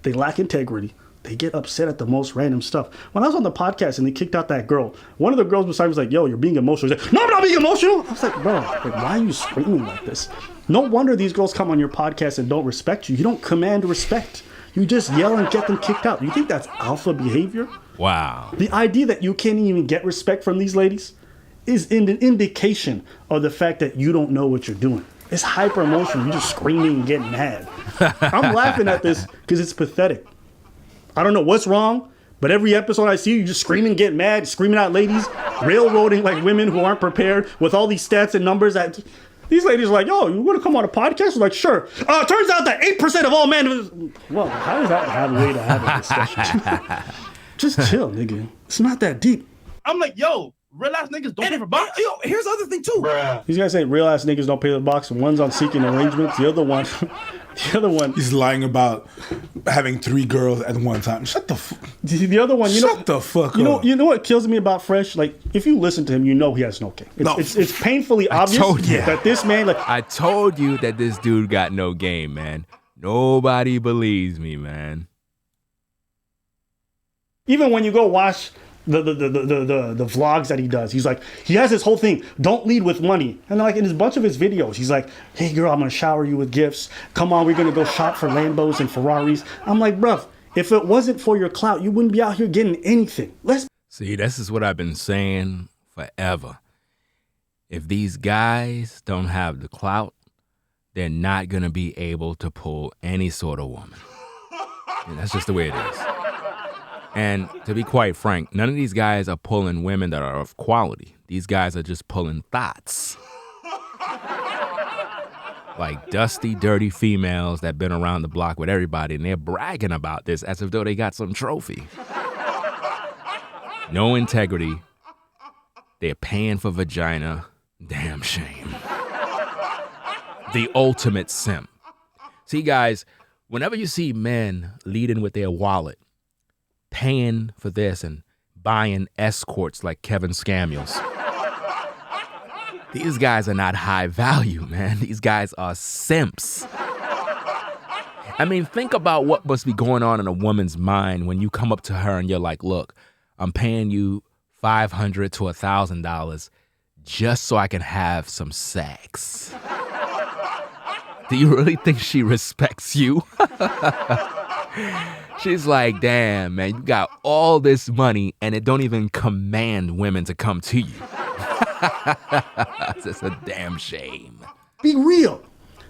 They lack integrity. They get upset at the most random stuff. When I was on the podcast and they kicked out that girl, one of the girls beside me was like, yo, you're being emotional. He's like, no, I'm not being emotional. I was like, bro, why are you screaming like this? No wonder these girls come on your podcast and don't respect you. You don't command respect. You just yell and get them kicked out. You think that's alpha behavior? Wow. The idea that you can't even get respect from these ladies is an indication of the fact that you don't know what you're doing. It's hyper emotional. You're just screaming and getting mad. I'm laughing at this because it's pathetic. I don't know what's wrong, but every episode I see you just screaming, getting mad, screaming at ladies, railroading like women who aren't prepared with all these stats and numbers that these ladies are like, yo, you want to come on a podcast? I'm like, sure. Turns out that 8% of all men. Well, how does that have a way to have a discussion? Just chill, nigga. It's not that deep. I'm like, yo, real ass niggas don't pay for box. Yo, here's the other thing too. Bruh. These guys say real ass niggas don't pay the box. One's on seeking arrangements. The other one. He's lying about having 3 girls at one time. Shut the fuck. The other one, Shut the fuck up. You know what kills me about Fresh? Like, if you listen to him, you know he has no game. It's painfully obvious that this man, like, I told you that this dude got no game, man. Nobody believes me, man. even when you go watch the vlogs that he does, he's like, he has this whole thing, don't lead with money. And like in a bunch of his videos, he's like, hey girl, I'm gonna shower you with gifts. Come on, we're gonna go shop for Lambos and Ferraris. I'm like, bruv, if it wasn't for your clout, you wouldn't be out here getting anything. See, this is what I've been saying forever. If these guys don't have the clout, they're not gonna be able to pull any sort of woman. And that's just the way it is. And to be quite frank, none of these guys are pulling women that are of quality. These guys are just pulling thoughts. Like dusty, dirty females that been around the block with everybody, and they're bragging about this as if though they got some trophy. No integrity. They're paying for vagina. Damn shame. The ultimate simp. See, guys, whenever you see men leading with their wallet, paying for this and buying escorts like Kevin Samuels, these guys are not high value, man. These guys are simps. I mean, think about what must be going on in a woman's mind when you come up to her and you're like, look, I'm paying you $500 to $1,000 just so I can have some sex. Do you really think she respects you? She's like, damn, man, you got all this money and it don't even command women to come to you. It's a damn shame. Be real.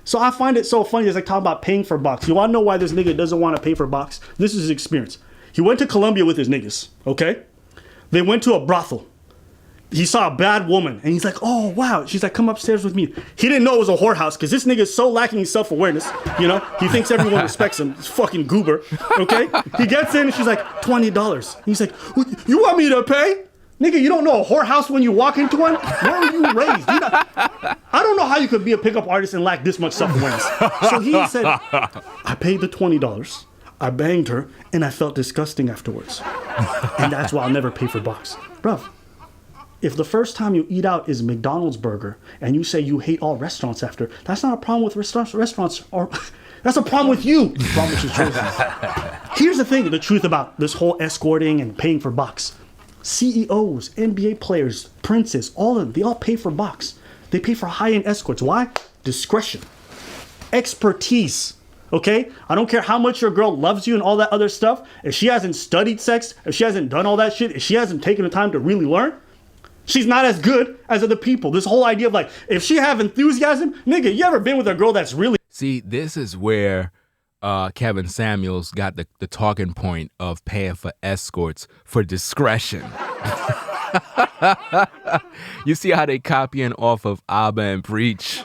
So I find it so funny as I talk about paying for box. You want to know why this nigga doesn't want to pay for box? This is his experience. He went to Colombia with his niggas, okay? They went to a brothel. He saw a bad woman, and he's like, oh, wow. She's like, come upstairs with me. He didn't know it was a whorehouse, because this nigga is so lacking in self-awareness, you know? He thinks everyone respects him. He's fucking goober, okay? He gets in, and she's like, $20. He's like, you want me to pay? Nigga, you don't know a whorehouse when you walk into one? Where were you raised? I don't know how you could be a pickup artist and lack this much self-awareness. So he said, I paid the $20. I banged her, and I felt disgusting afterwards. And that's why I'll never pay for box. Bruv, if the first time you eat out is McDonald's burger, and you say you hate all restaurants after, that's not a problem with restaurants, or that's a problem with you. The problem with your choices. Here's the thing, the truth about this whole escorting and paying for box. CEOs, NBA players, princes, all of them, they all pay for box. They pay for high-end escorts. Why? Discretion. Expertise. Okay? I don't care how much your girl loves you and all that other stuff. If she hasn't studied sex, if she hasn't done all that shit, if she hasn't taken the time to really learn, she's not as good as other people. This whole idea of like, if she have enthusiasm, nigga, you ever been with a girl that's really... See, this is where Kevin Samuels got the talking point of paying for escorts for discretion. You see how they copying off of Abba and Preach?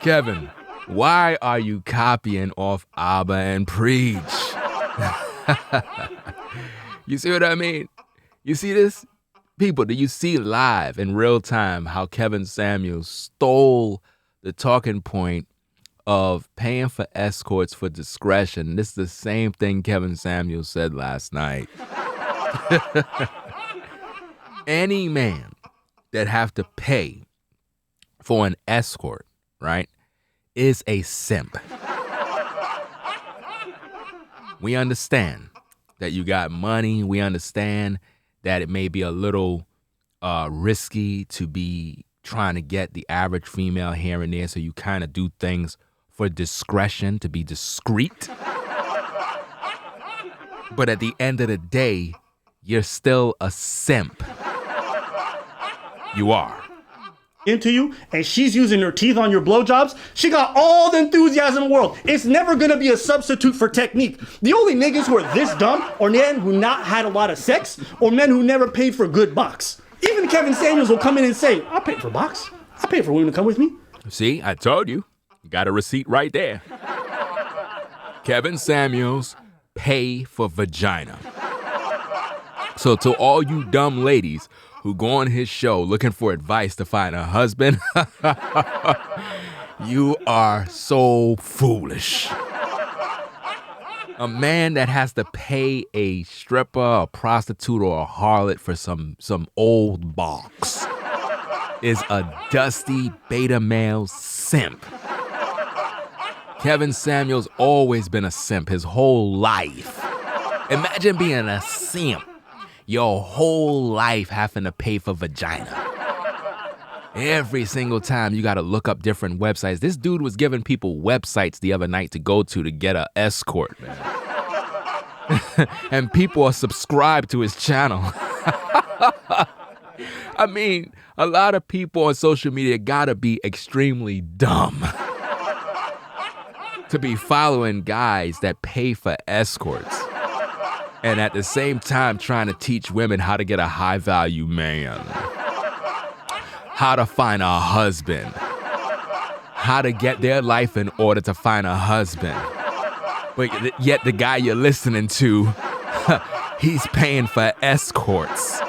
Kevin, why are you copying off Abba and Preach? You see what I mean? You see this? People, do you see live in real time how Kevin Samuels stole the talking point of paying for escorts for discretion? This is the same thing Kevin Samuels said last night. Any man that have to pay for an escort, right, is a simp. We understand that you got money. We understand that it may be a little risky to be trying to get the average female here and there, so you kind of do things for discretion, to be discreet. But at the end of the day, you're still a simp. You are. Into you, and she's using her teeth on your blowjobs, she got all the enthusiasm in the world. It's never gonna be a substitute for technique. The only niggas who are this dumb are men who not had a lot of sex or men who never paid for good box. Even Kevin Samuels will come in and say, I paid for box. I paid for women to come with me. See, I told you. Got a receipt right there. Kevin Samuels, pay for vagina. So to all you dumb ladies who go on his show looking for advice to find a husband, you are so foolish. A man that has to pay a stripper, a prostitute, or a harlot for some old box is a dusty beta male simp. Kevin Samuels always been a simp his whole life. Imagine being a simp your whole life having to pay for vagina. Every single time you got to look up different websites. This dude was giving people websites the other night to go to get an escort, man. And people are subscribed to his channel. I mean, a lot of people on social media gotta be extremely dumb to be following guys that pay for escorts and at the same time trying to teach women how to get a high-value man, how to find a husband, how to get their life in order to find a husband. But yet the guy you're listening to, he's paying for escorts.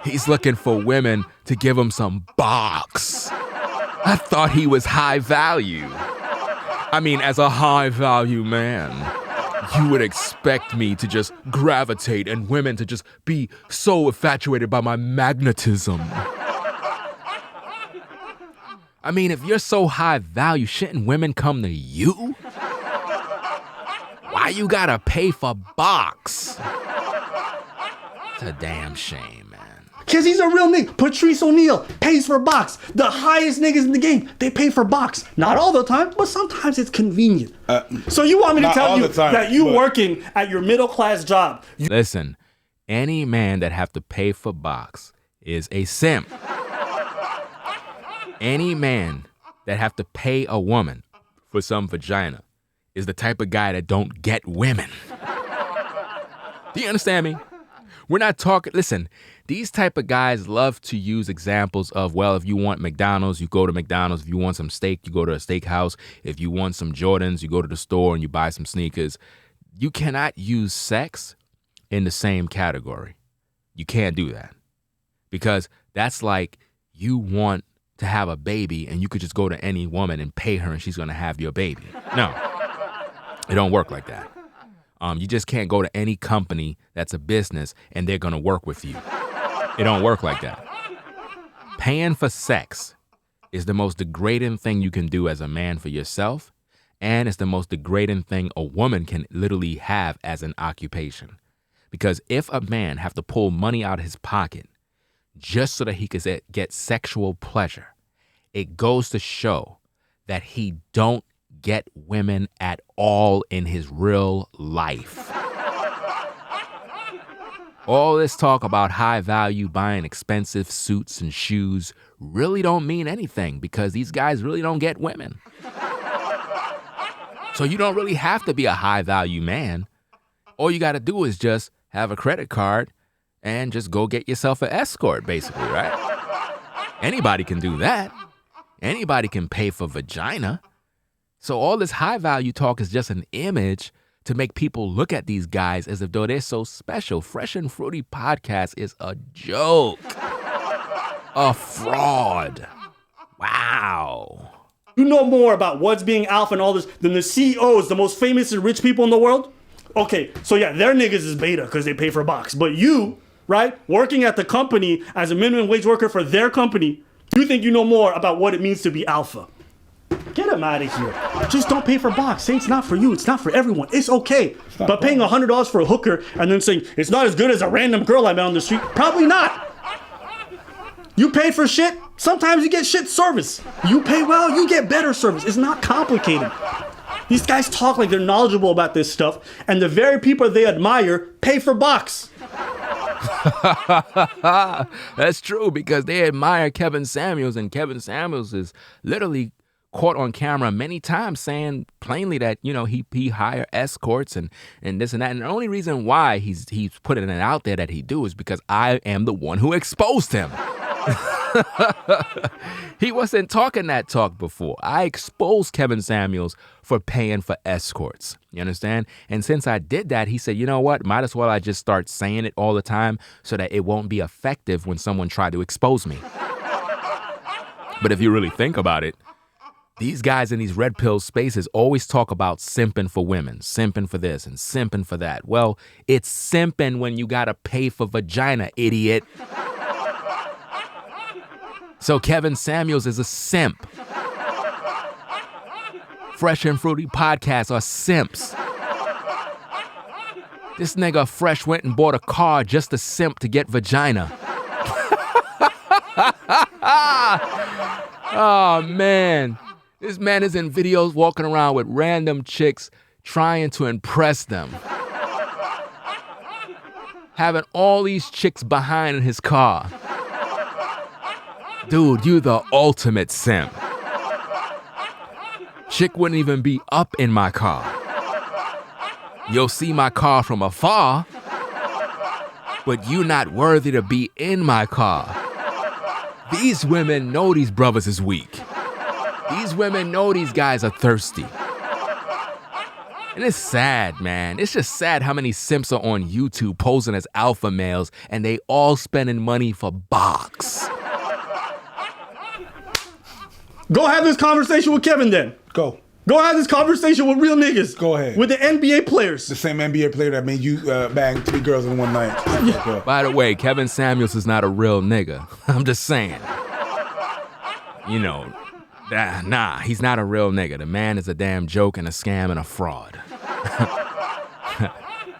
He's looking for women to give him some box. I thought he was high value. I mean, as a high value man, you would expect me to just gravitate and women to just be so infatuated by my magnetism. I mean, if you're so high value, shouldn't women come to you? Why you gotta pay for box? It's a damn shame, man. Cause he's a real nigga. Patrice O'Neal pays for box. The highest niggas in the game, they pay for box. Not all the time, but sometimes it's convenient. So you want me to tell you that you working at your middle class job? Listen, any man that have to pay for box is a simp. Any man that have to pay a woman for some vagina is the type of guy that don't get women. Do you understand me? We're not talking, listen, these type of guys love to use examples of, well, if you want McDonald's, you go to McDonald's. If you want some steak, you go to a steakhouse. If you want some Jordans, you go to the store and you buy some sneakers. You cannot use sex in the same category. You can't do that. Because that's like you want to have a baby and you could just go to any woman and pay her and she's going to have your baby. No, it don't work like that. You just can't go to any company that's a business and they're going to work with you. It don't work like that. Paying for sex is the most degrading thing you can do as a man for yourself, and it's the most degrading thing a woman can literally have as an occupation. Because if a man have to pull money out of his pocket just so that he could get sexual pleasure, it goes to show that he don't get women at all in his real life. All this talk about high value buying expensive suits and shoes really don't mean anything because these guys really don't get women. So you don't really have to be a high value man. All you got to do is just have a credit card and just go get yourself an escort, basically, right? Anybody can do that. Anybody can pay for vagina. So all this high value talk is just an image to make people look at these guys as if though they're so special. Fresh and Fruity Podcast is a joke. A fraud. Wow. You know more about what's being alpha and all this than the CEOs, the most famous and rich people in the world? Okay, so yeah, their niggas is beta because they pay for box. But you, right, working at the company as a minimum wage worker for their company, you think you know more about what it means to be alpha. Get him out of here. Just don't pay for box. Say it's not for you. It's not for everyone. It's okay. But paying $100 for a hooker and then saying it's not as good as a random girl I met on the street, probably not. You pay for shit. Sometimes you get shit service. You pay well, you get better service. It's not complicated. These guys talk like they're knowledgeable about this stuff, and the very people they admire pay for box. That's true, because they admire Kevin Samuels, and Kevin Samuels is literally caught on camera many times saying plainly that, you know, he hire escorts and this and that. And the only reason why he's putting it out there that he do is because I am the one who exposed him. He wasn't talking that talk before. I exposed Kevin Samuels for paying for escorts. You understand? And since I did that, he said, you know what? Might as well I just start saying it all the time so that it won't be effective when someone tried to expose me. But if you really think about it, these guys in these red pill spaces always talk about simping for women, simping for this and simping for that. Well, it's simping when you gotta pay for vagina, idiot. So Kevin Samuels is a simp. Fresh and Fruity podcasts are simps. This nigga Fresh went and bought a car just to simp to get vagina. Oh, man. This man is in videos walking around with random chicks trying to impress them. Having all these chicks behind in his car. Dude, you the ultimate simp. Chick wouldn't even be up in my car. You'll see my car from afar, but you not worthy to be in my car. These women know these brothers is weak. These women know these guys are thirsty. And it's sad, man. It's just sad how many simps are on YouTube posing as alpha males and they all spending money for box. Go have this conversation with Kevin then. Go. Go have this conversation with real niggas. Go ahead. With the NBA players. The same NBA player that made you bang 3 girls in one night. Yeah. By the way, Kevin Samuels is not a real nigga. I'm just saying. You know, nah, he's not a real nigga. The man is a damn joke and a scam and a fraud.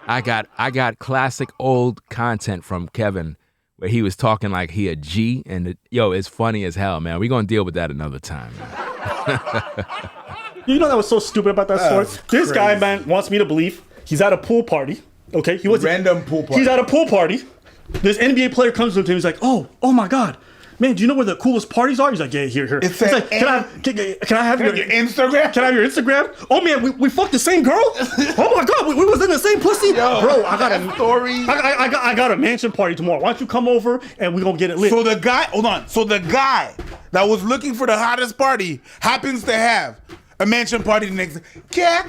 I got classic old content from Kevin where he was talking like he a G, and it's funny as hell, man. We're gonna deal with that another time, man. You know that was so stupid about that story? This guy, man, wants me to believe he's at a pool party. Okay, he was random pool party. He's at a pool party. This NBA player comes to him. He's like, "Oh my God, man, do you know where the coolest parties are?" He's like, "Yeah, here." It's He's like, can I have your Instagram? Can I have your Instagram? Oh man, we fucked the same girl. Oh my God, we was in the same pussy. Yo, bro, I got a story. I got a mansion party tomorrow. Why don't you come over and we gonna get it lit? So the guy that was looking for the hottest party happens to have a mansion party the next day. Get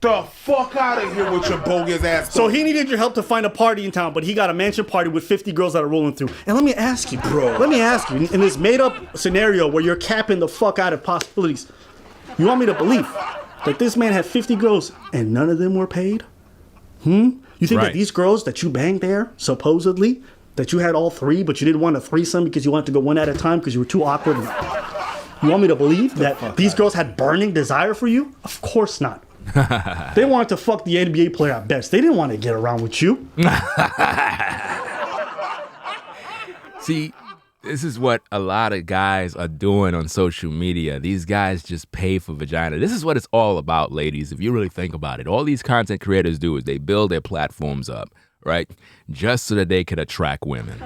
the fuck out of here with your bogus ass. So he needed your help to find a party in town, but he got a mansion party with 50 girls that are rolling through. And let me ask you, bro. In this made-up scenario where you're capping the fuck out of possibilities, you want me to believe that this man had 50 girls and none of them were paid? You think that these girls that you banged there, supposedly, that you had all 3, but you didn't want a threesome because you wanted to go one at a time because you were too awkward? You want me to believe that these girls had burning desire for you? Of course not. They wanted to fuck the NBA player at best. They didn't want to get around with you. See, this is what a lot of guys are doing on social media. These guys just pay for vagina. This is what it's all about, ladies, if you really think about it. All these content creators do is they build their platforms up, right? Just so that they could attract women.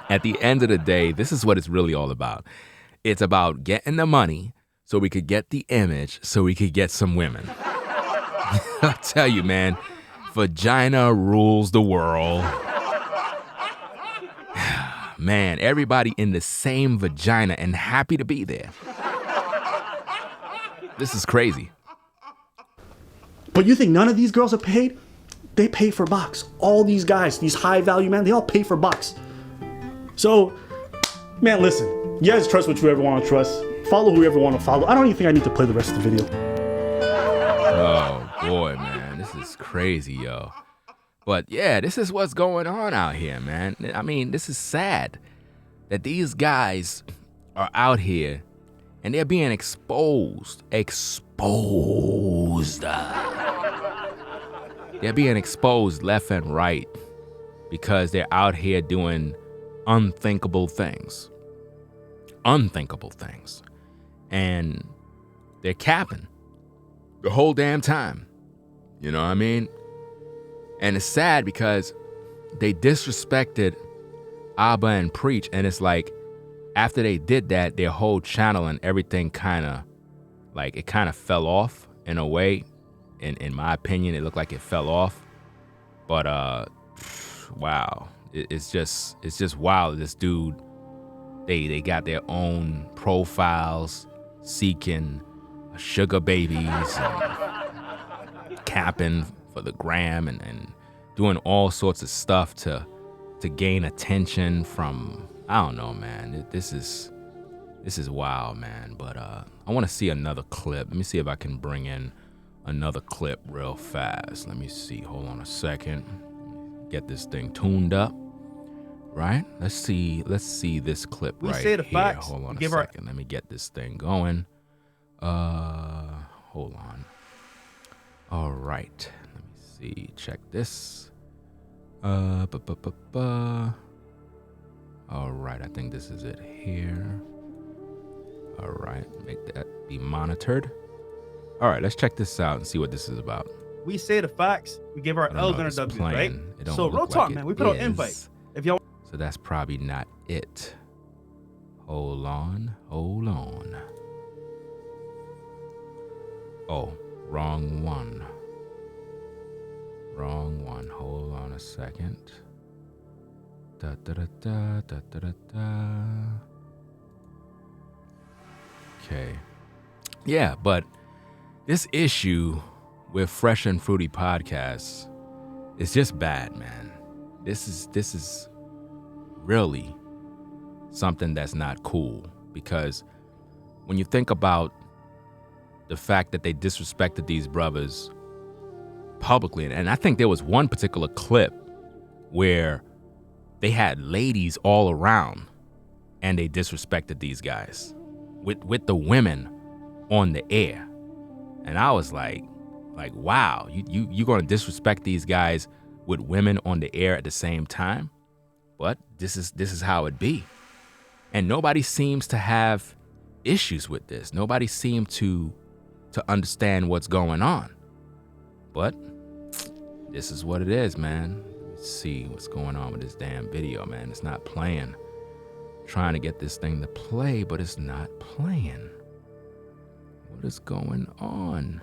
At the end of the day, this is what it's really all about. It's about getting the money so we could get the image, so we could get some women. I'll tell you, man, vagina rules the world. Man, everybody in the same vagina and happy to be there. This is crazy. But you think none of these girls are paid? They pay for box. All these guys, these high value men, they all pay for box. So, man, listen. You guys trust what you ever want to trust. Follow whoever want to follow. I don't even think I need to play the rest of the video. Oh, boy, man. This is crazy, yo. But, yeah, this is what's going on out here, man. I mean, this is sad that these guys are out here and they're being exposed. They're being exposed left and right because they're out here doing unthinkable things. And they're capping. the whole damn time. You know what I mean? And it's sad because they disrespected Abba and Preach, and it's like after they did that, their whole channel and everything kind of fell off in a way. In my opinion, it looked like it fell off. But wow, it's just wild. This dude, they got their own profiles seeking sugar babies and capping for the gram and doing all sorts of stuff to gain attention from, I don't know, man. This is wild, man. But I want to see another clip. Let me see if I can bring in another clip real fast. Let me see. Hold on a second. Get this thing tuned up. Right? Let's see this clip right here. Hold on a second. Let me get this thing going. Hold on. All right. Let me see. Check this. All right. I think this is it here. All right. Make that be monitored. All right. Let's check this out and see what this is about. We say the facts. We give our L's and our W's, right? So real talk, man. We put out invite. If y'all. So that's probably not it. Hold on. Oh, wrong one. Hold on a second. Okay. Yeah, but this issue with Fresh and Fruity podcasts is just bad, man. This is really something that's not cool, because when you think about the fact that they disrespected these brothers publicly, and I think there was one particular clip where they had ladies all around and they disrespected these guys with the women on the air, and I was like wow, you gonna disrespect these guys with women on the air at the same time? But this is how it be. And nobody seems to have issues with this. Nobody seemed to understand what's going on. But this is what it is, man. Let's see what's going on with this damn video, man. It's not playing. I'm trying to get this thing to play, but it's not playing. What is going on?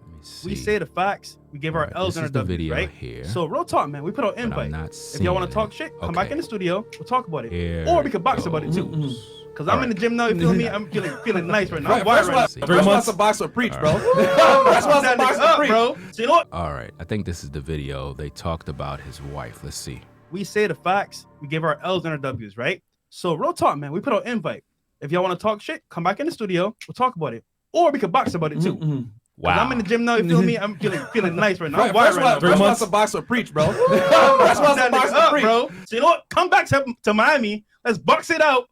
Let me see. We say the facts. We give our L's and our W's, right? Here. So real talk, man. We put out invite. If y'all want to talk shit, come back in the studio. We'll talk about it. Here or we can box about it too. Because I'm in the gym now, you feel me? I'm feeling nice right now. I'm wired right now. 3 months of box or preach, bro. That's what's the box or preach, bro. So you know what? All right. I think this is the video. They talked about his wife. Let's see. We say the facts. We give our L's and our W's, right? So real talk, man. We put out invite. If y'all want to talk shit, come back in the studio. We'll talk about it. Or we can box about it too. Wow. I'm in the gym now, you feel me? I'm feeling nice right now. I'm wired right now. 3 months of box or preach, bro. That's what's the box or preach, bro. So you know what? Come back to Miami. Let's box it out.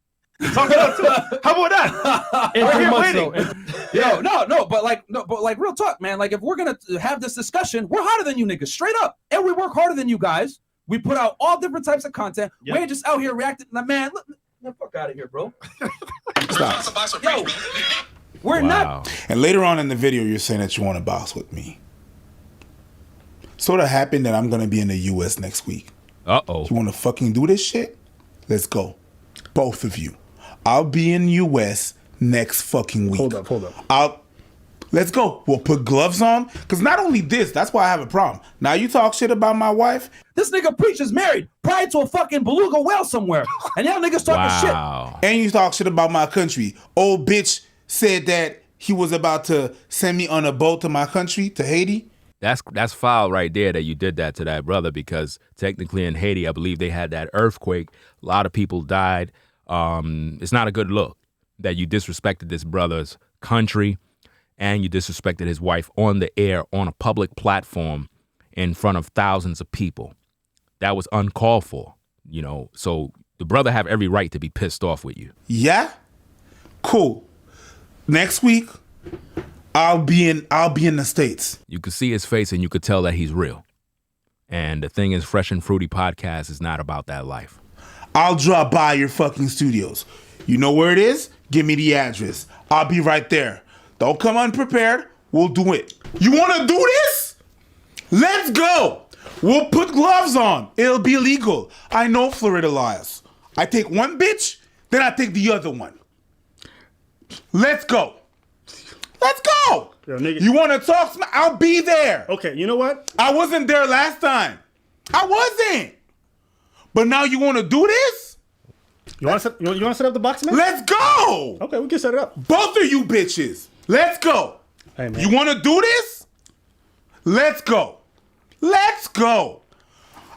Talk it out too. How about that? We're here waiting. But like real talk, man. Like if we're gonna have this discussion, we're harder than you niggas, straight up, and we work harder than you guys. We put out all different types of content. Yep. We ain't just out here reacting. Like, man, look, the fuck out of here, bro. Stop. Yo, we're not. And later on in the video, you're saying that you want to box with me. Sort of happened that I'm gonna be in the U.S. next week. Uh-oh. You want to fucking do this shit? Let's go, both of you. I'll be in U.S. next fucking week. Hold up. Let's go. We'll put gloves on. Because not only this, that's why I have a problem. Now you talk shit about my wife. This nigga Preach is married prior to a fucking beluga whale somewhere. And y'all niggas talking shit. And you talk shit about my country. Old bitch said that he was about to send me on a boat to my country, to Haiti. That's foul right there that you did that to that brother, because technically in Haiti, I believe they had that earthquake. A lot of people died. It's not a good look that you disrespected this brother's country and you disrespected his wife on the air, on a public platform in front of thousands of people. That was uncalled for, you know. So the brother have every right to be pissed off with you. Yeah? Cool. Next week, I'll be in the States. You could see his face and you could tell that he's real. And the thing is, Fresh and Fruity podcast is not about that life. I'll drop by your fucking studios. You know where it is? Give me the address. I'll be right there. Don't come unprepared. we'll do it. You want to do this? Let's go. We'll put gloves on. It'll be illegal. I know Florida laws. I take one bitch, then I take the other one. Let's go. Let's go. Yo, nigga. You want to talk? I'll be there. Okay, you know what? I wasn't there last time. I wasn't. But now you want to do this? You want to set up the boxing match? Let's go. Okay, we can set it up. Both of you bitches. Let's go. Hey, man. You want to do this? Let's go. Let's go.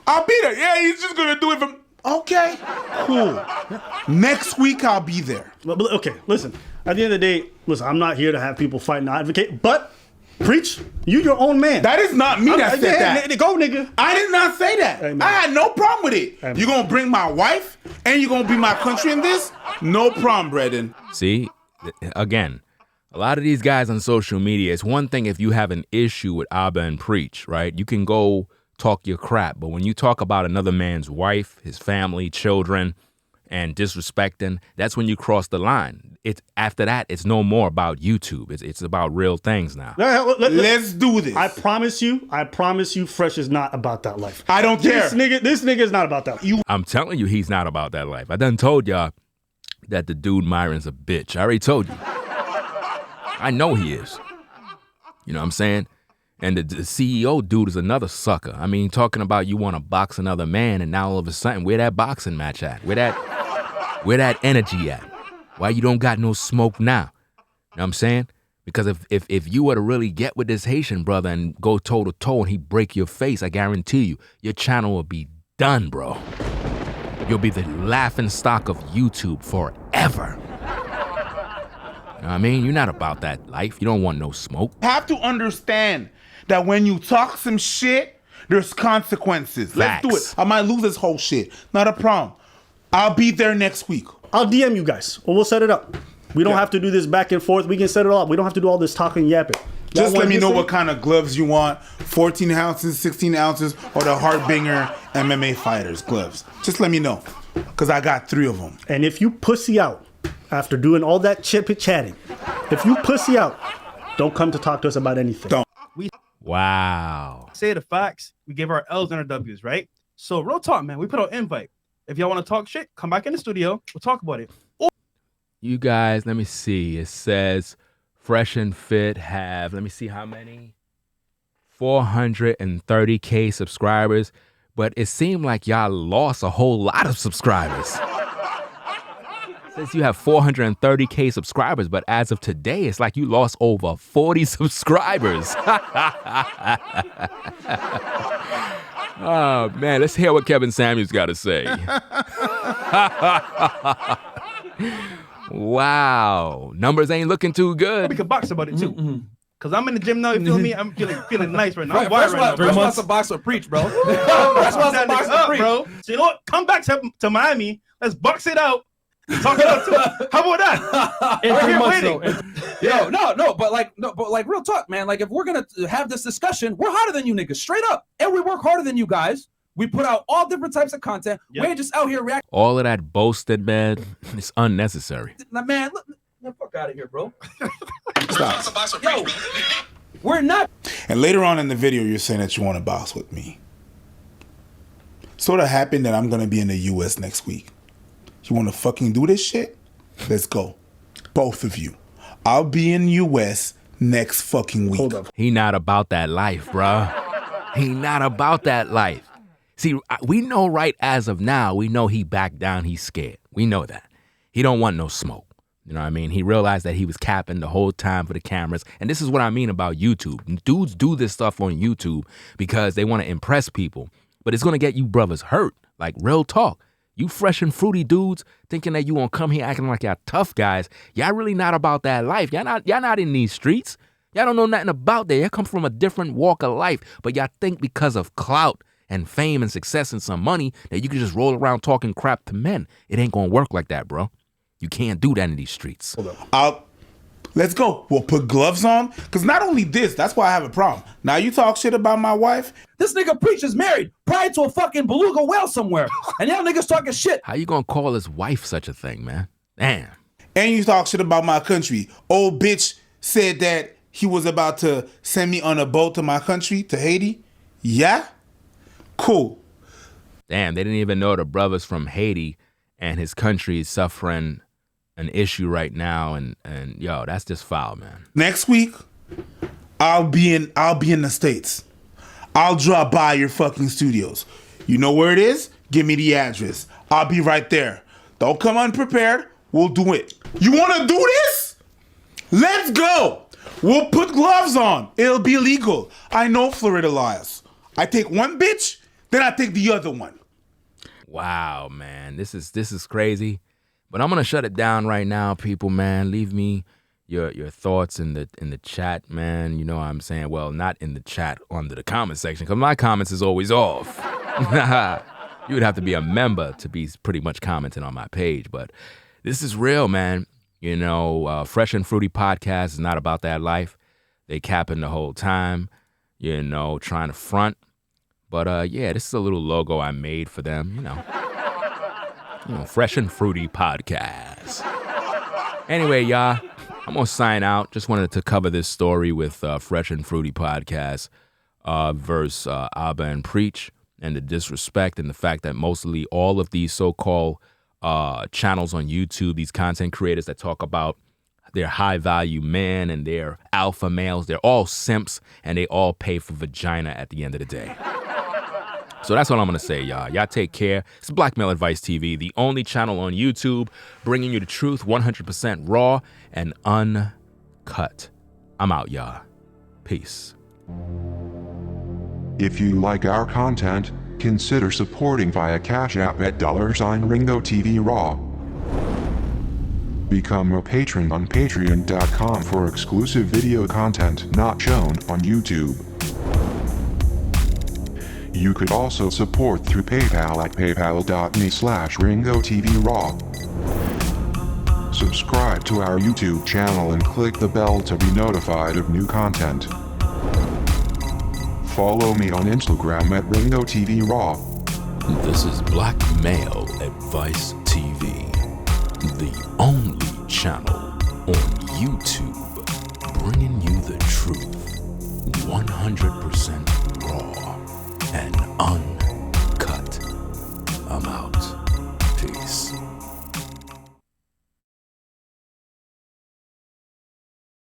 I'll be there. Yeah, he's just going to do it from... Okay, cool. Next week, I'll be there. Okay, listen. At the end of the day, listen, I'm not here to have people fight and advocate, but preach. You your own man. That is not me that said that. Go, nigga. I did not say that. Hey, I had no problem with it. Hey, you going to bring my wife and you going to be my country in this? No problem, Brendan. See, again, a lot of these guys on social media, it's one thing if you have an issue with Abba and Preach, right? You can go talk your crap. But when you talk about another man's wife, his family, children, and disrespecting, that's when you cross the line. It's after that, it's no more about YouTube. It's about real things now. Let's do this. I promise you, Fresh is not about that life. I don't care. This nigga is not about that. I'm telling you, he's not about that life. I done told y'all that the dude Myron's a bitch. I already told you. I know he is. You know what I'm saying? And the CEO dude is another sucker. I mean, talking about you want to box another man, and now all of a sudden, where that boxing match at? Where that energy at? Why you don't got no smoke now? You know what I'm saying? Because if you were to really get with this Haitian brother and go toe to toe and he break your face, I guarantee you, your channel will be done, bro. You'll be the laughing stock of YouTube forever. You know what I mean? You're not about that life. You don't want no smoke. You have to understand that when you talk some shit, there's consequences. Facts. Let's do it. I might lose this whole shit. Not a problem. I'll be there next week. I'll DM you guys, or we'll set it up. We don't have to do this back and forth. We can set it all up. We don't have to do all this talking yapping. Just let me know what kind of gloves you want. 14 ounces, 16 ounces, or the Hardbinger MMA fighters gloves. Just let me know, because I got 3 of them. And if you pussy out after doing all that chit-chatting, if you pussy out, don't come to talk to us about anything. Don't. Wow. Say the facts. We give our L's and our W's, right? So real talk, man. We put out invite. If y'all want to talk shit, come back in the studio. We'll talk about it. You guys, let me see. It says Fresh and Fit have, let me see how many? 430K subscribers. But it seemed like y'all lost a whole lot of subscribers. It says you have 430K subscribers, but as of today, it's like you lost over 40 subscribers. Oh, man, let's hear what Kevin Samuels got to say. Wow. Numbers ain't looking too good. We can box about it, too. Because I'm in the gym now, you feel me? I'm feeling nice right now. I'm Fresh wired right now. wants to box or Preach, bro. Fresh wants to box or preach. Bro. So you know what? Come back to Miami. Let's box it out. Talk it out, too. How about that? In We're 3 here months, waiting. No, but like real talk, man. Like if we're gonna have this discussion, we're harder than you niggas, straight up, and we work harder than you guys. We put out all different types of content. Yep. We ain't just out here reacting. All of that boasted, man, it's unnecessary. Now, man, look, the fuck out of here, bro. Stop. Yo, we're not. And later on in the video, you're saying that you want to box with me. Sort of happened that I'm going to be in the U.S. next week. You want to fucking do this shit? Let's go. Both of you. I'll be in the U.S. next fucking week. Hold up. He not about that life, bruh. He not about that life. See, we know right as of now, we know he backed down, he's scared. We know that. He don't want no smoke. You know what I mean? He realized that he was capping the whole time for the cameras. And this is what I mean about YouTube. Dudes do this stuff on YouTube because they want to impress people. But it's going to get you brothers hurt. Like, real talk. You fresh and fruity dudes thinking that you gonna come here acting like y'all tough guys. Y'all really not about that life. Y'all not in these streets. Y'all don't know nothing about that. Y'all come from a different walk of life. But y'all think because of clout and fame and success and some money that you can just roll around talking crap to men. It ain't gonna work like that, bro. You can't do that in these streets. Let's go. We'll put gloves on. Because not only this, that's why I have a problem. Now you talk shit about my wife. This nigga Preach is married prior to a fucking beluga whale somewhere. And y'all niggas talking shit. How you gonna call his wife such a thing, man? Damn. And you talk shit about my country. Old bitch said that he was about to send me on a boat to my country, to Haiti? Yeah? Cool. Damn, they didn't even know the brother's from Haiti and his country is suffering an issue right now, and yo, that's just foul, man. Next week, I'll be in the States. I'll drop by your fucking studios. You know where it is? Give me the address. I'll be right there. Don't come unprepared. We'll do it. You want to do this? Let's go. We'll put gloves on. It'll be legal. I know Florida laws. I take one bitch, then I take the other one. Wow, man, this is crazy. But I'm gonna shut it down right now, people, man. Leave me your thoughts in the chat, man. You know what I'm saying? Well, not in the chat, under the comment section, because my comments is always off. You would have to be a member to be pretty much commenting on my page. But this is real, man. You know, Fresh and Fruity Podcast is not about that life. They capping the whole time, you know, trying to front. But yeah, this is a little logo I made for them, you know. Fresh and Fruity Podcast. Anyway, y'all, I'm going to sign out. Just wanted to cover this story with Fresh and Fruity Podcast versus Abba and Preach, and the disrespect and the fact that mostly all of these so-called channels on YouTube, these content creators that talk about their high-value men and their alpha males, they're all simps, and they all pay for vagina at the end of the day. So that's what I'm going to say, y'all. Y'all take care. It's Black Male Advice TV, the only channel on YouTube bringing you the truth 100% raw and uncut. I'm out, y'all. Peace. If you like our content, consider supporting via Cash App at $Ringo TV Raw. Become a patron on patreon.com for exclusive video content not shown on YouTube. You could also support through PayPal at paypal.me/RingoTVRaw. Subscribe to our YouTube channel and click the bell to be notified of new content. Follow me on Instagram at RingoTVRaw. This is Black Male Advice TV, the only channel on YouTube bringing you the truth 100% raw and uncut.